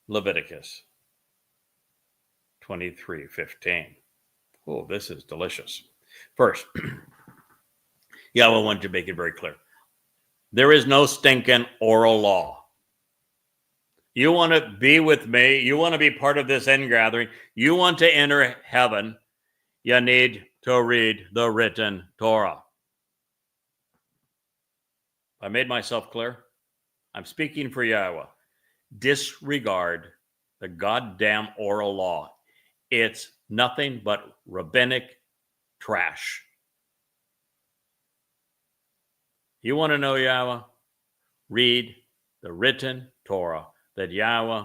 Leviticus 23:15. Oh, this is delicious. First, Yahweh wanted to make it very clear. There is no stinking oral law. You want to be with me. You want to be part of this ingathering. You want to enter heaven. You need to read the written Torah. I made myself clear. I'm speaking for Yahweh. Disregard the goddamn oral law. It's nothing but rabbinic trash. You want to know Yahweh? Read the written Torah that Yahweh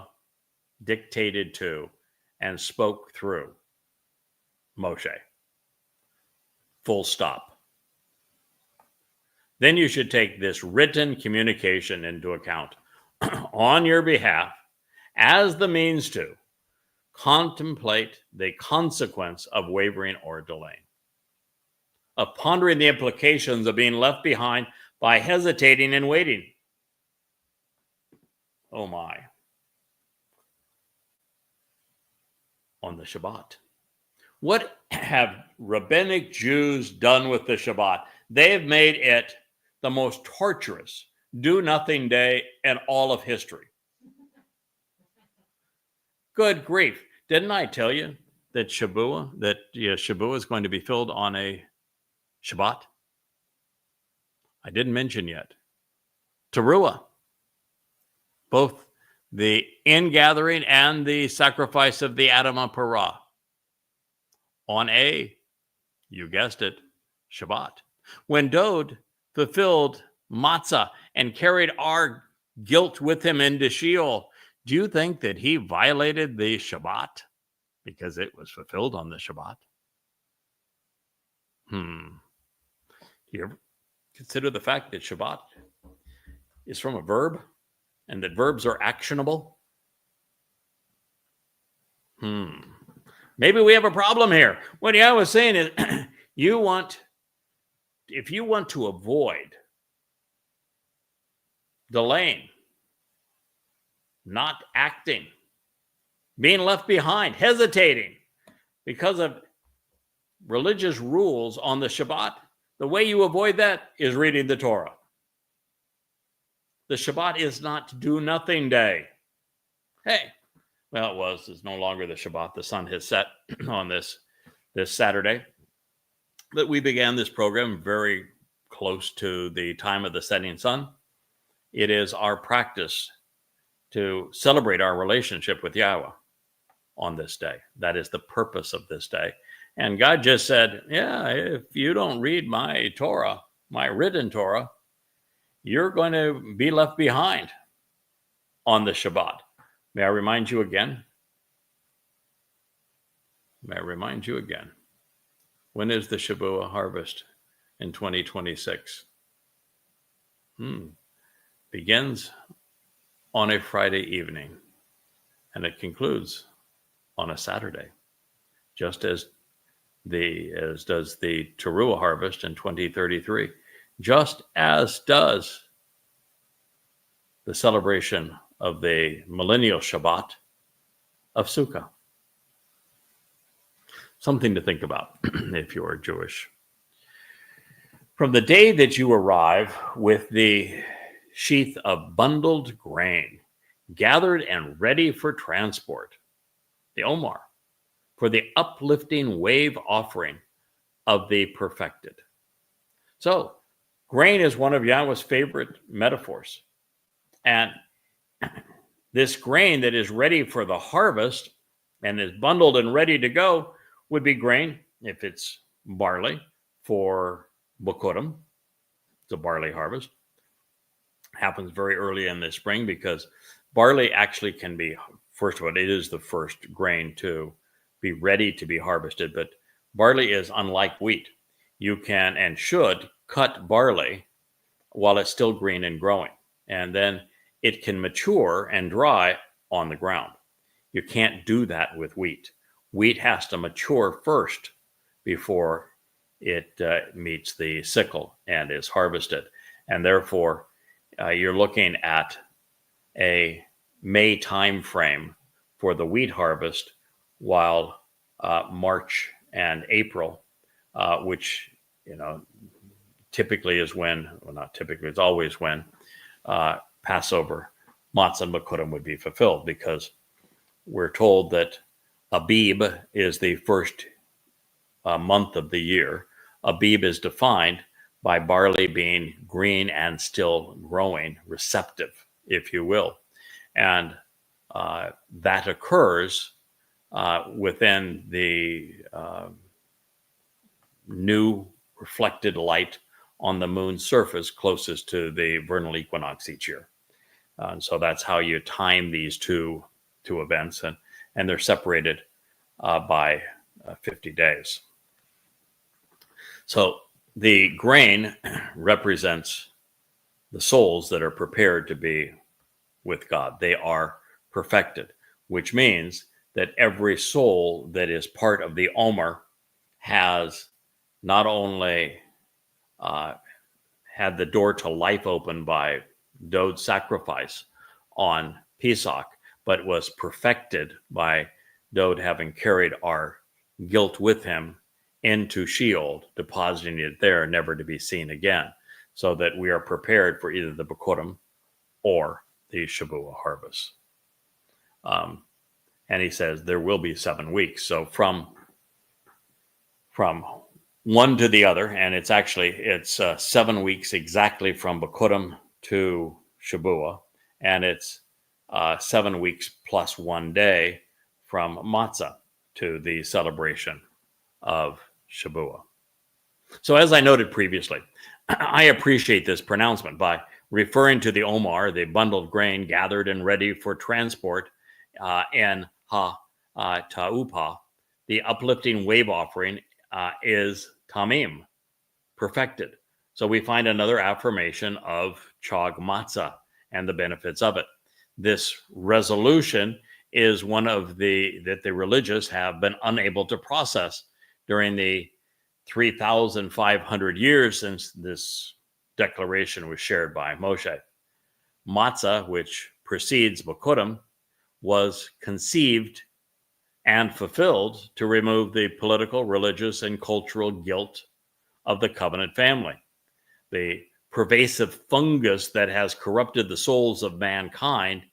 dictated to and spoke through Moshe. Full stop. Then you should take this written communication into account on your behalf as the means to contemplate the consequence of wavering or delaying, of pondering the implications of being left behind by hesitating and waiting. Oh my. On the Shabbat. What have rabbinic Jews done with the Shabbat? They have made it the most torturous do-nothing day in all of history. Good grief. Didn't I tell you that Shabuah is going to be filled on a Shabbat? I didn't mention yet. Towrah. Both the ingathering and the sacrifice of the Adam Parah on a, you guessed it, Shabbat. When Dod fulfilled matzah and carried our guilt with him into Sheol, do you think that he violated the Shabbat because it was fulfilled on the Shabbat? Do you ever consider the fact that Shabbat is from a verb and that verbs are actionable? Maybe we have a problem here. What I was saying is, if you want to avoid delaying, not acting, being left behind, hesitating because of religious rules on the Shabbat, the way you avoid that is reading the Torah. The Shabbat is not do-nothing day. Hey, well, it's no longer the Shabbat. The sun has set on this Saturday. But we began this program very close to the time of the setting sun. It is our practice to celebrate our relationship with Yahweh on this day. That is the purpose of this day. And God just said, yeah, if you don't read my Torah, my written Torah, you're going to be left behind on the Shabbat. May I remind you again? When is the Qatsyr-Harvest in 2026? Begins on a Friday evening and it concludes on a Saturday, just as does the Towrah harvest in 2033, just as does the celebration of the millennial Shabbat of Sukkah. Something to think about if you are Jewish. From the day that you arrive with the sheath of bundled grain, gathered and ready for transport, the Omar, for the uplifting wave offering of the perfected. So, grain is one of Yahweh's favorite metaphors. And this grain that is ready for the harvest and is bundled and ready to go would be grain, if it's barley, for Bokurim. It's a barley harvest. Happens very early in the spring because barley actually can be, first of all, it is the first grain to be ready to be harvested, but barley is unlike wheat. You can and should cut barley while it's still green and growing, and then it can mature and dry on the ground. You can't do that with wheat. Wheat has to mature first before it meets the sickle and is harvested. And therefore, you're looking at a May time frame for the wheat harvest, while March and April, which, typically is when, well, not typically, it's always when Passover, Matzah, and Bokurim would be fulfilled, because we're told that Abib is the first month of the year. Abib is defined by barley being green and still growing, receptive, if you will. And that occurs within the new reflected light on the moon's surface closest to the vernal equinox each year. And so that's how you time these two events, and they're separated by 50 days. So the grain represents the souls that are prepared to be with God. They are perfected, which means that every soul that is part of the Omer has not only had the door to life open by Dod's sacrifice on Pesach, but was perfected by Dod having carried our guilt with him into Sheol, depositing it there, never to be seen again, so that we are prepared for either the Bokurim or the Shavuot harvest. And he says there will be 7 weeks. So from one to the other, and it's 7 weeks exactly from Bokurim to Shavuot, and it's 7 weeks plus 1 day from Matzah to the celebration of Shavuot. So as I noted previously, I appreciate this pronouncement by referring to the Omar, the bundled grain gathered and ready for transport, and Ta'upah, the uplifting wave offering, is Tamim, perfected. So we find another affirmation of Chag Matzah and the benefits of it. This resolution is one of that the religious have been unable to process during the 3,500 years since this declaration was shared by Moshe. Matzah, which precedes Bokurim, was conceived and fulfilled to remove the political, religious, and cultural guilt of the covenant family. The pervasive fungus that has corrupted the souls of mankind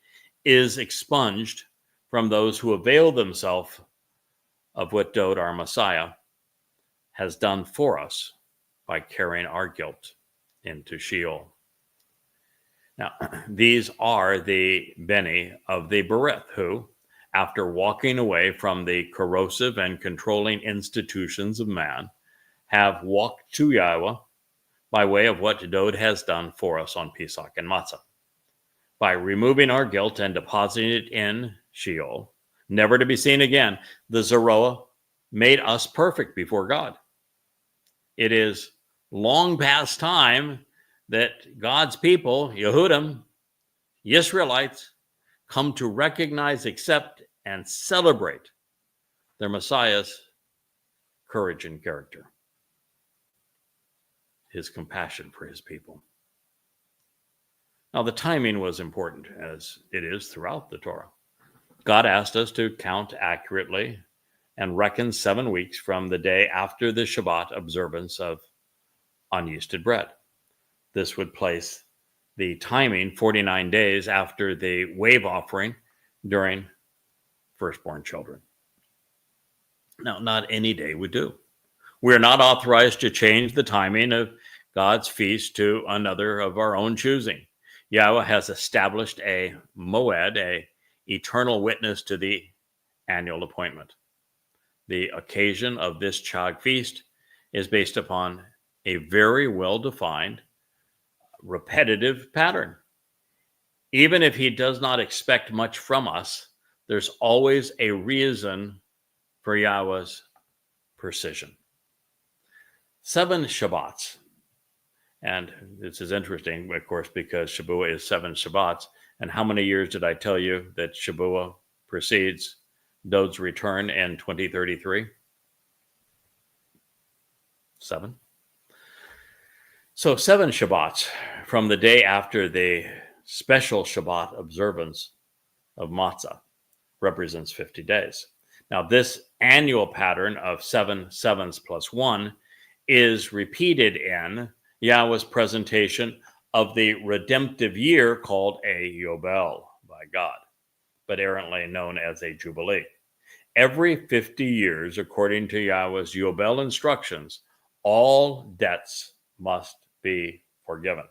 is expunged from those who avail themselves of what Dod, our Messiah, has done for us by carrying our guilt into Sheol. Now, these are the Beni of the Berith, who, after walking away from the corrosive and controlling institutions of man, have walked to Yahowah by way of what Dod has done for us on Pesach and Matzah. By removing our guilt and depositing it in Sheol, never to be seen again, the Zeroah made us perfect before God. It is long past time that God's people, Yehudim, Israelites, come to recognize, accept, and celebrate their Messiah's courage and character, his compassion for his people. Now, the timing was important, as it is throughout the Torah. God asked us to count accurately and reckon 7 weeks from the day after the Shabbat observance of unyeasted bread. This would place the timing 49 days after the wave offering during firstborn children. Now, not any day would do. We are not authorized to change the timing of God's feast to another of our own choosing. Yahweh has established a moed, a eternal witness to the annual appointment. The occasion of this Chag feast is based upon a very well-defined, repetitive pattern. Even if he does not expect much from us, there's always a reason for Yahweh's precision. 7 Shabbats. And this is interesting, of course, because Shabuah is 7 Shabbats. And how many years did I tell you that Shabuah precedes Dod's return in 2033? 7. So 7 Shabbats from the day after the special Shabbat observance of Matzah represents 50 days. Now, this annual pattern of 7 sevens plus 1 is repeated in Yahweh's presentation of the redemptive year called a Yobel by God, but errantly known as a Jubilee. Every 50 years, according to Yahweh's Yobel instructions, all debts must be forgiven.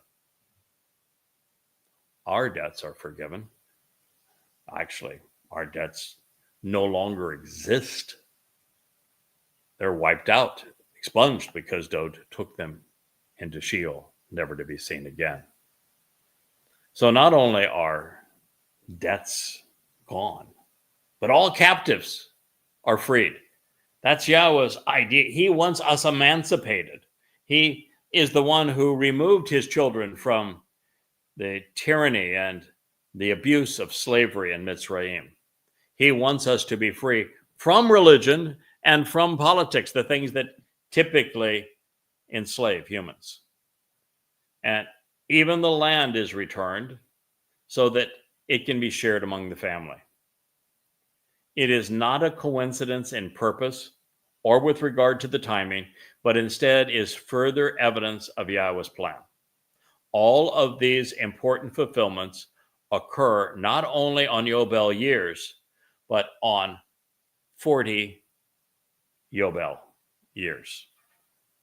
Our debts are forgiven. Actually, our debts no longer exist. They're wiped out, expunged, because Dod took them into Sheol, never to be seen again. So not only are debts gone, but all captives are freed. That's Yahweh's idea. He wants us emancipated. He is the one who removed his children from the tyranny and the abuse of slavery in Mitzrayim. He wants us to be free from religion and from politics, the things that typically enslave humans. And even the land is returned so that it can be shared among the family. It is not a coincidence in purpose or with regard to the timing, but instead is further evidence of Yahweh's plan. All of these important fulfillments occur not only on Yobel years, but on 40 Yobel years.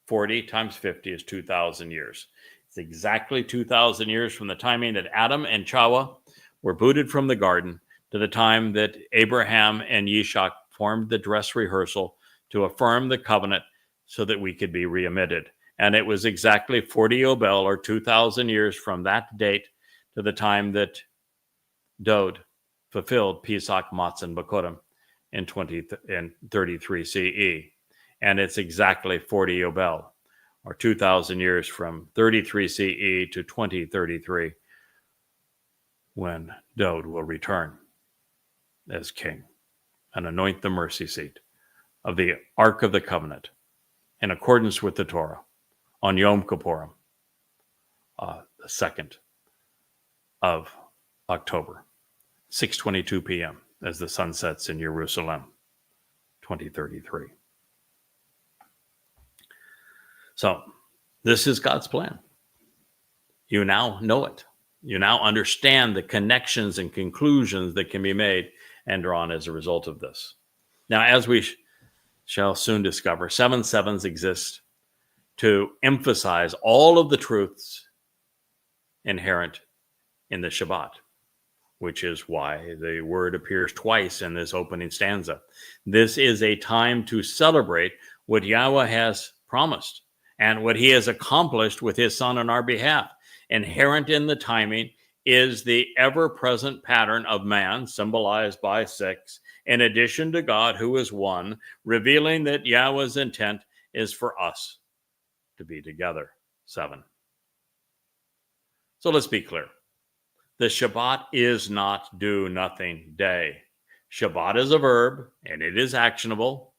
40 times 50 is 2,000 years. It's exactly 2,000 years from the timing that Adam and Chawah were booted from the garden to the time that Abraham and Yishak formed the dress rehearsal to affirm the covenant so that we could be readmitted. And it was exactly 40 Yobel, or 2,000 years from that date to the time that Dod fulfilled Pesach, Matzah, and Bakorim in 33 CE. And it's exactly 40 Yobel, or 2,000 years from 33 CE to 2033, when Dod will return as king and anoint the mercy seat of the Ark of the Covenant in accordance with the Torah on Yom Kippurim, the 2nd of October, 6:22 p.m. as the sun sets in Jerusalem, 2033. So this is God's plan. You now know it. You now understand the connections and conclusions that can be made and drawn as a result of this. Now, as we shall soon discover, 7 sevens exist to emphasize all of the truths inherent in the Shabbat, which is why the word appears twice in this opening stanza. This is a time to celebrate what Yahweh has promised and what he has accomplished with his Son on our behalf. Inherent in the timing is the ever-present pattern of man, symbolized by 6, in addition to God, who is one, revealing that Yahweh's intent is for us to be together. 7. So let's be clear. The Shabbat is not do-nothing day. Shabbat is a verb, and it is actionable.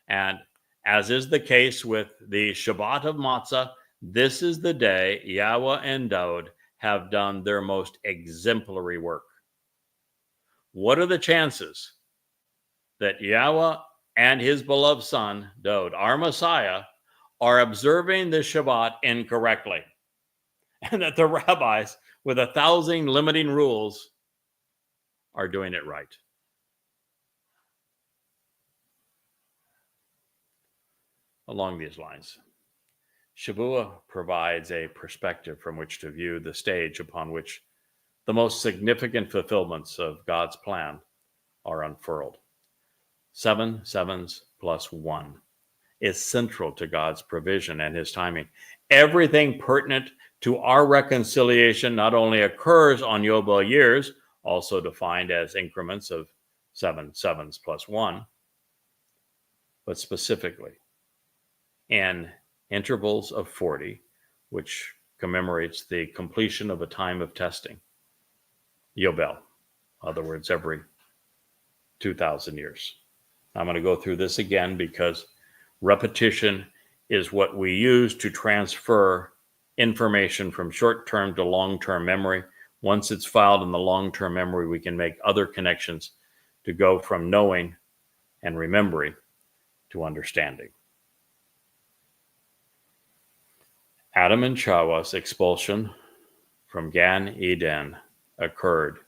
And as is the case with the Shabbat of Matzah, this is the day Yahweh and Dod have done their most exemplary work. What are the chances that Yahweh and his beloved son, Dod, our Messiah, are observing the Shabbat incorrectly, and that the rabbis with 1,000 limiting rules are doing it right. Along these lines, Shavuot provides a perspective from which to view the stage upon which the most significant fulfillments of God's plan are unfurled. 7 sevens plus 1 is central to God's provision and his timing. Everything pertinent to our reconciliation not only occurs on Yobel years, also defined as increments of 7 sevens plus 1, but specifically in intervals of 40, which commemorates the completion of a time of testing. Yobel, in other words, every 2,000 years. I'm going to go through this again because repetition is what we use to transfer information from short-term to long-term memory. Once it's filed in the long-term memory, we can make other connections to go from knowing and remembering to understanding. Adam and Chawah's expulsion from Gan Eden occurred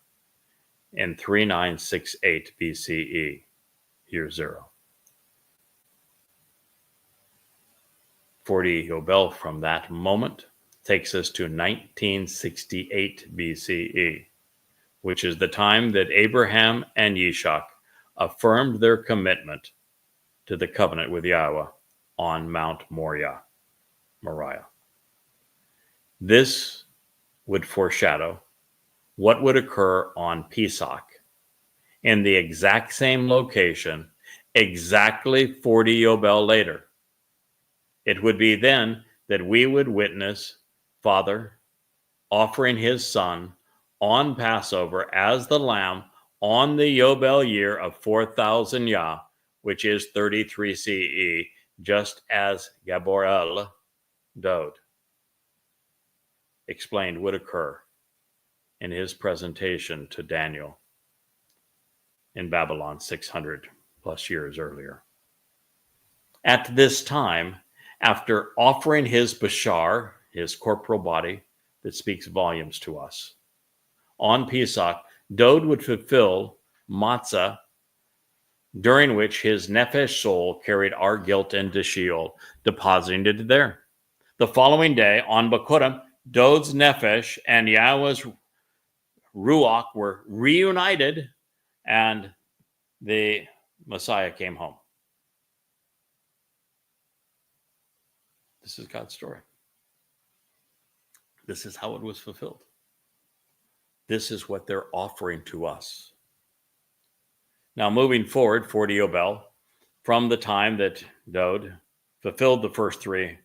in 3968 BCE, year 0. 40 Yobel from that moment takes us to 1968 BCE, which is the time that Abraham and Yishak affirmed their commitment to the covenant with Yahweh on Mount Moriah. This would foreshadow what would occur on Pesach in the exact same location, exactly 40 Yobel later. It would be then that we would witness Father offering his Son on Passover as the Lamb on the Yobel year of 4,000 Yah, which is 33 CE, just as Gaborel Dode explained would occur in his presentation to Daniel in Babylon 600 plus years earlier. At this time, after offering his bashar, his corporal body that speaks volumes to us, on Pesach, Dode would fulfill matzah, during which his nefesh soul carried our guilt into Sheol, depositing it there. The following day, on Bakurim, Dode's nefesh and Yahweh's ruach were reunited, and the Messiah came home. This is God's story. This is how it was fulfilled. This is what they're offering to us. Now, moving forward, 40 Yobel, from the time that Dode fulfilled the first 3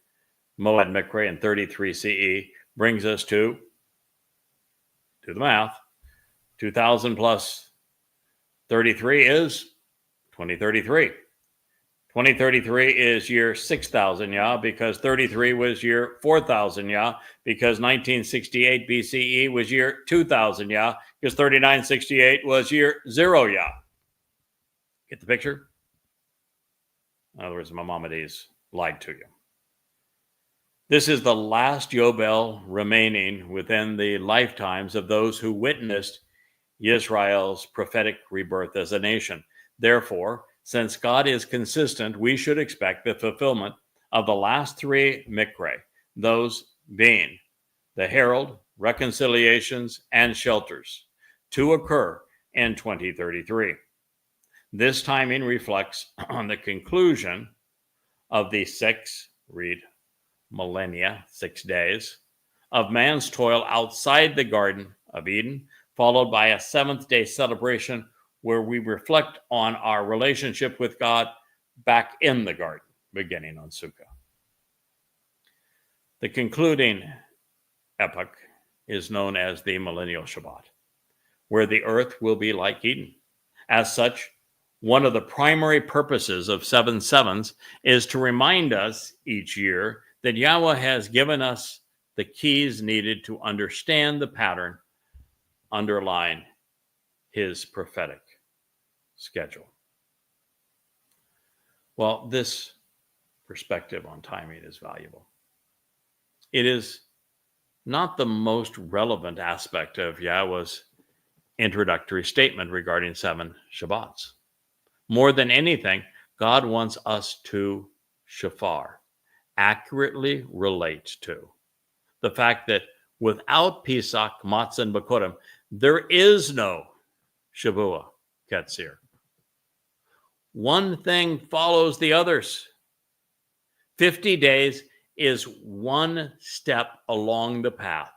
Moed Mikre in 33 CE, brings us to, do the math, 2,000 plus 33 is 2033. 2033 is year 6,000 Yah, because 33 was year 4,000 Yah, because 1968 BCE was year 2,000 Yah, because 3968 was year 0 Yah. Get the picture? In other words, Maimonides lied to you. This is the last Yobel remaining within the lifetimes of those who witnessed Israel's prophetic rebirth as a nation. Therefore, since God is consistent, we should expect the fulfillment of the last 3 Mikre, those being the herald, reconciliations, and shelters, to occur in 2033. This timing reflects on the conclusion of the 6 millennia, 6 days, of man's toil outside the Garden of Eden, followed by a 7th day celebration where we reflect on our relationship with God back in the garden, beginning on Sukkah. The concluding epoch is known as the Millennial Shabbat, where the earth will be like Eden. As such, one of the primary purposes of 7 sevens is to remind us each year that Yahweh has given us the keys needed to understand the pattern underlying his prophetic schedule. Well, this perspective on timing is valuable. It is not the most relevant aspect of Yahweh's introductory statement regarding 7 Shabbats. More than anything, God wants us to shafar, accurately relate to the fact that without Pesach, Matzah, and Bikurim, there is no Shavuot, Qatsyr. One thing follows the others. 50 days is one step along the path,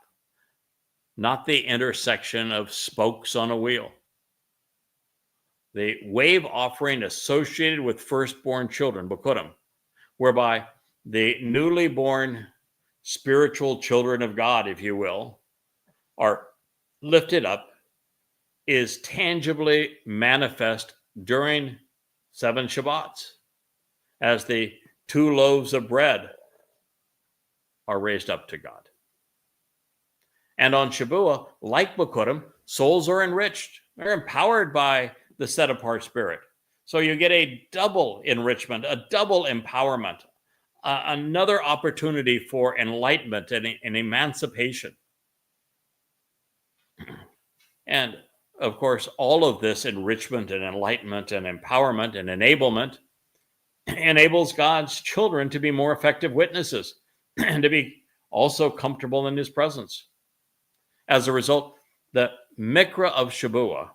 not the intersection of spokes on a wheel. The wave offering associated with firstborn children, Bikurim, whereby the newly born spiritual children of God, if you will, are lifted up, is tangibly manifest during 7 Shabbats, as the 2 loaves of bread are raised up to God. And on Shavuot, like Bikurim, souls are enriched. They're empowered by the set-apart spirit. So you get a double enrichment, a double empowerment, another opportunity for enlightenment and emancipation. And of course, all of this enrichment and enlightenment and empowerment and enablement enables God's children to be more effective witnesses and to be also comfortable in his presence. As a result, the Mikra of Shavuot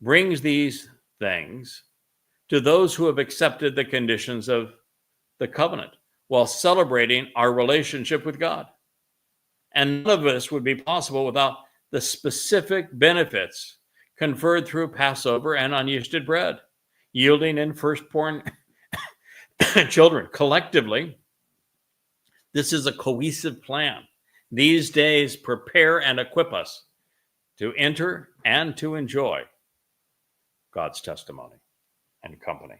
brings these things to those who have accepted the conditions of the covenant while celebrating our relationship with God. And none of this would be possible without the specific benefits conferred through Passover and unyeasted bread, yielding in firstborn children. Collectively, this is a cohesive plan. These days prepare and equip us to enter and to enjoy God's testimony and company.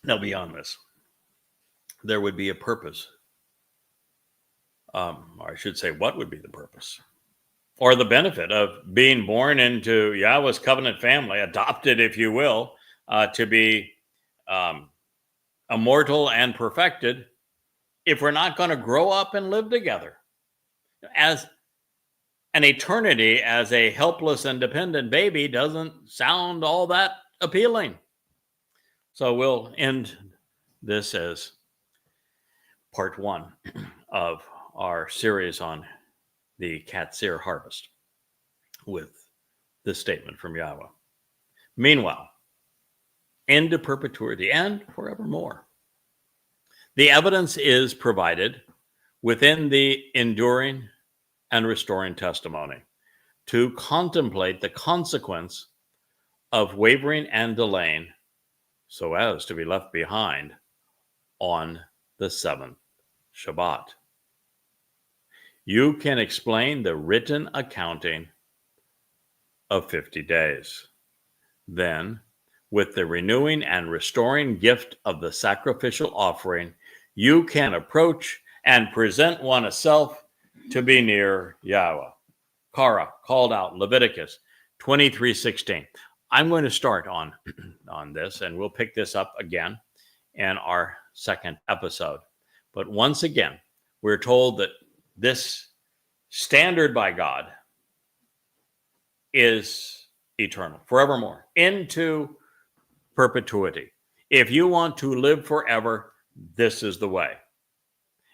Now, beyond this, there would be a purpose. Or I should say, what would be the purpose or the benefit of being born into Yahweh's covenant family, adopted, if you will, to be immortal and perfected, if we're not going to grow up and live together as an eternity as a helpless and dependent baby doesn't sound all that appealing. So we'll end this as part 1 of our series on the Qatsyr-Harvest with this statement from Yahweh. Meanwhile, into perpetuity and forevermore. The evidence is provided within the enduring and restoring testimony to contemplate the consequence of wavering and delaying so as to be left behind on the 7th Shabbat. You can explain the written accounting of 50 days. Then, with the renewing and restoring gift of the sacrificial offering, you can approach and present oneself to be near Yahweh. Korah called out Leviticus 23:16. I'm going to start on this, and we'll pick this up again in our second episode. But once again, we're told that this standard by God is eternal, forevermore, into perpetuity. If you want to live forever, this is the way.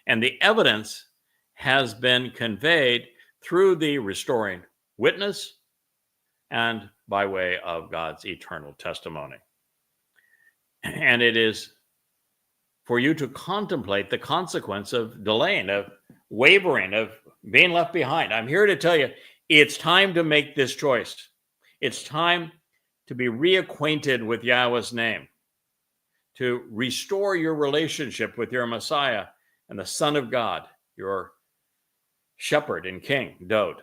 And the evidence has been conveyed through the restoring witness and by way of God's eternal testimony. And it is for you to contemplate the consequence of delaying, of wavering, of being left behind. I'm here to tell you, it's time to make this choice. It's time to be reacquainted with Yahweh's name, to restore your relationship with your Messiah and the Son of God, your shepherd and king, Dode.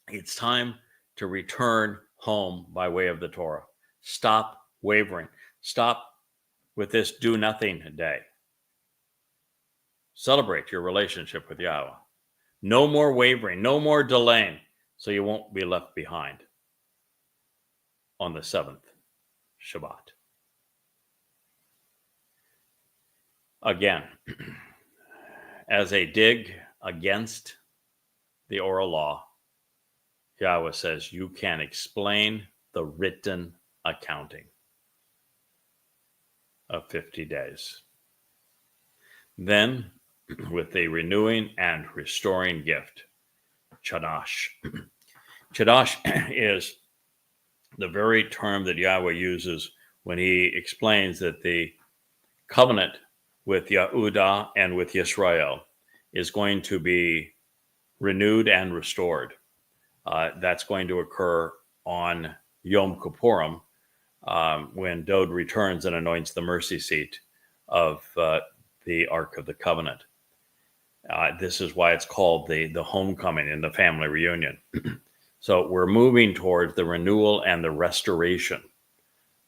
It's time to return home by way of the Torah. Stop wavering. Stop with this do-nothing day. Celebrate your relationship with Yahweh. No more wavering, no more delaying, so you won't be left behind on the 7th Shabbat. Again, as a dig against the oral law, Yahweh says you can explain the written accounting of 50 days. Then, with the renewing and restoring gift, Chadash. Chadash is the very term that Yahweh uses when he explains that the covenant with Yehudah and with Yisrael is going to be renewed and restored. That's going to occur on Yom Kippurim when Dod returns and anoints the mercy seat of the Ark of the Covenant. This is why it's called the homecoming and the family reunion. So we're moving towards the renewal and the restoration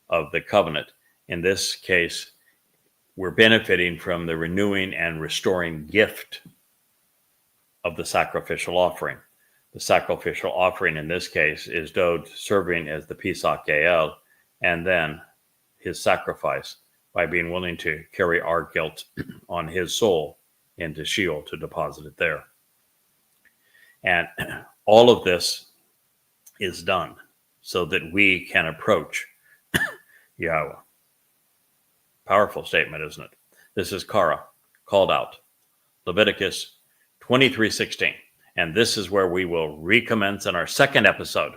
of the covenant. In this case, we're benefiting from the renewing and restoring gift of the sacrificial offering. The sacrificial offering in this case is Dod serving as the Pesach Gael, and then his sacrifice by being willing to carry our guilt on his soul into Sheol to deposit it there. And all of this is done so that we can approach Yahweh. Powerful statement, isn't it? This is Kara, called out. Leviticus 23:16. And this is where we will recommence in our second episode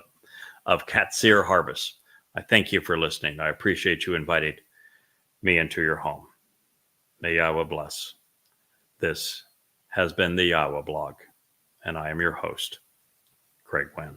of Qatsyr-Harvest. I thank you for listening. I appreciate you inviting me into your home. May Yahweh bless. This has been the Yahweh blog, and I am your host, Craig Winn.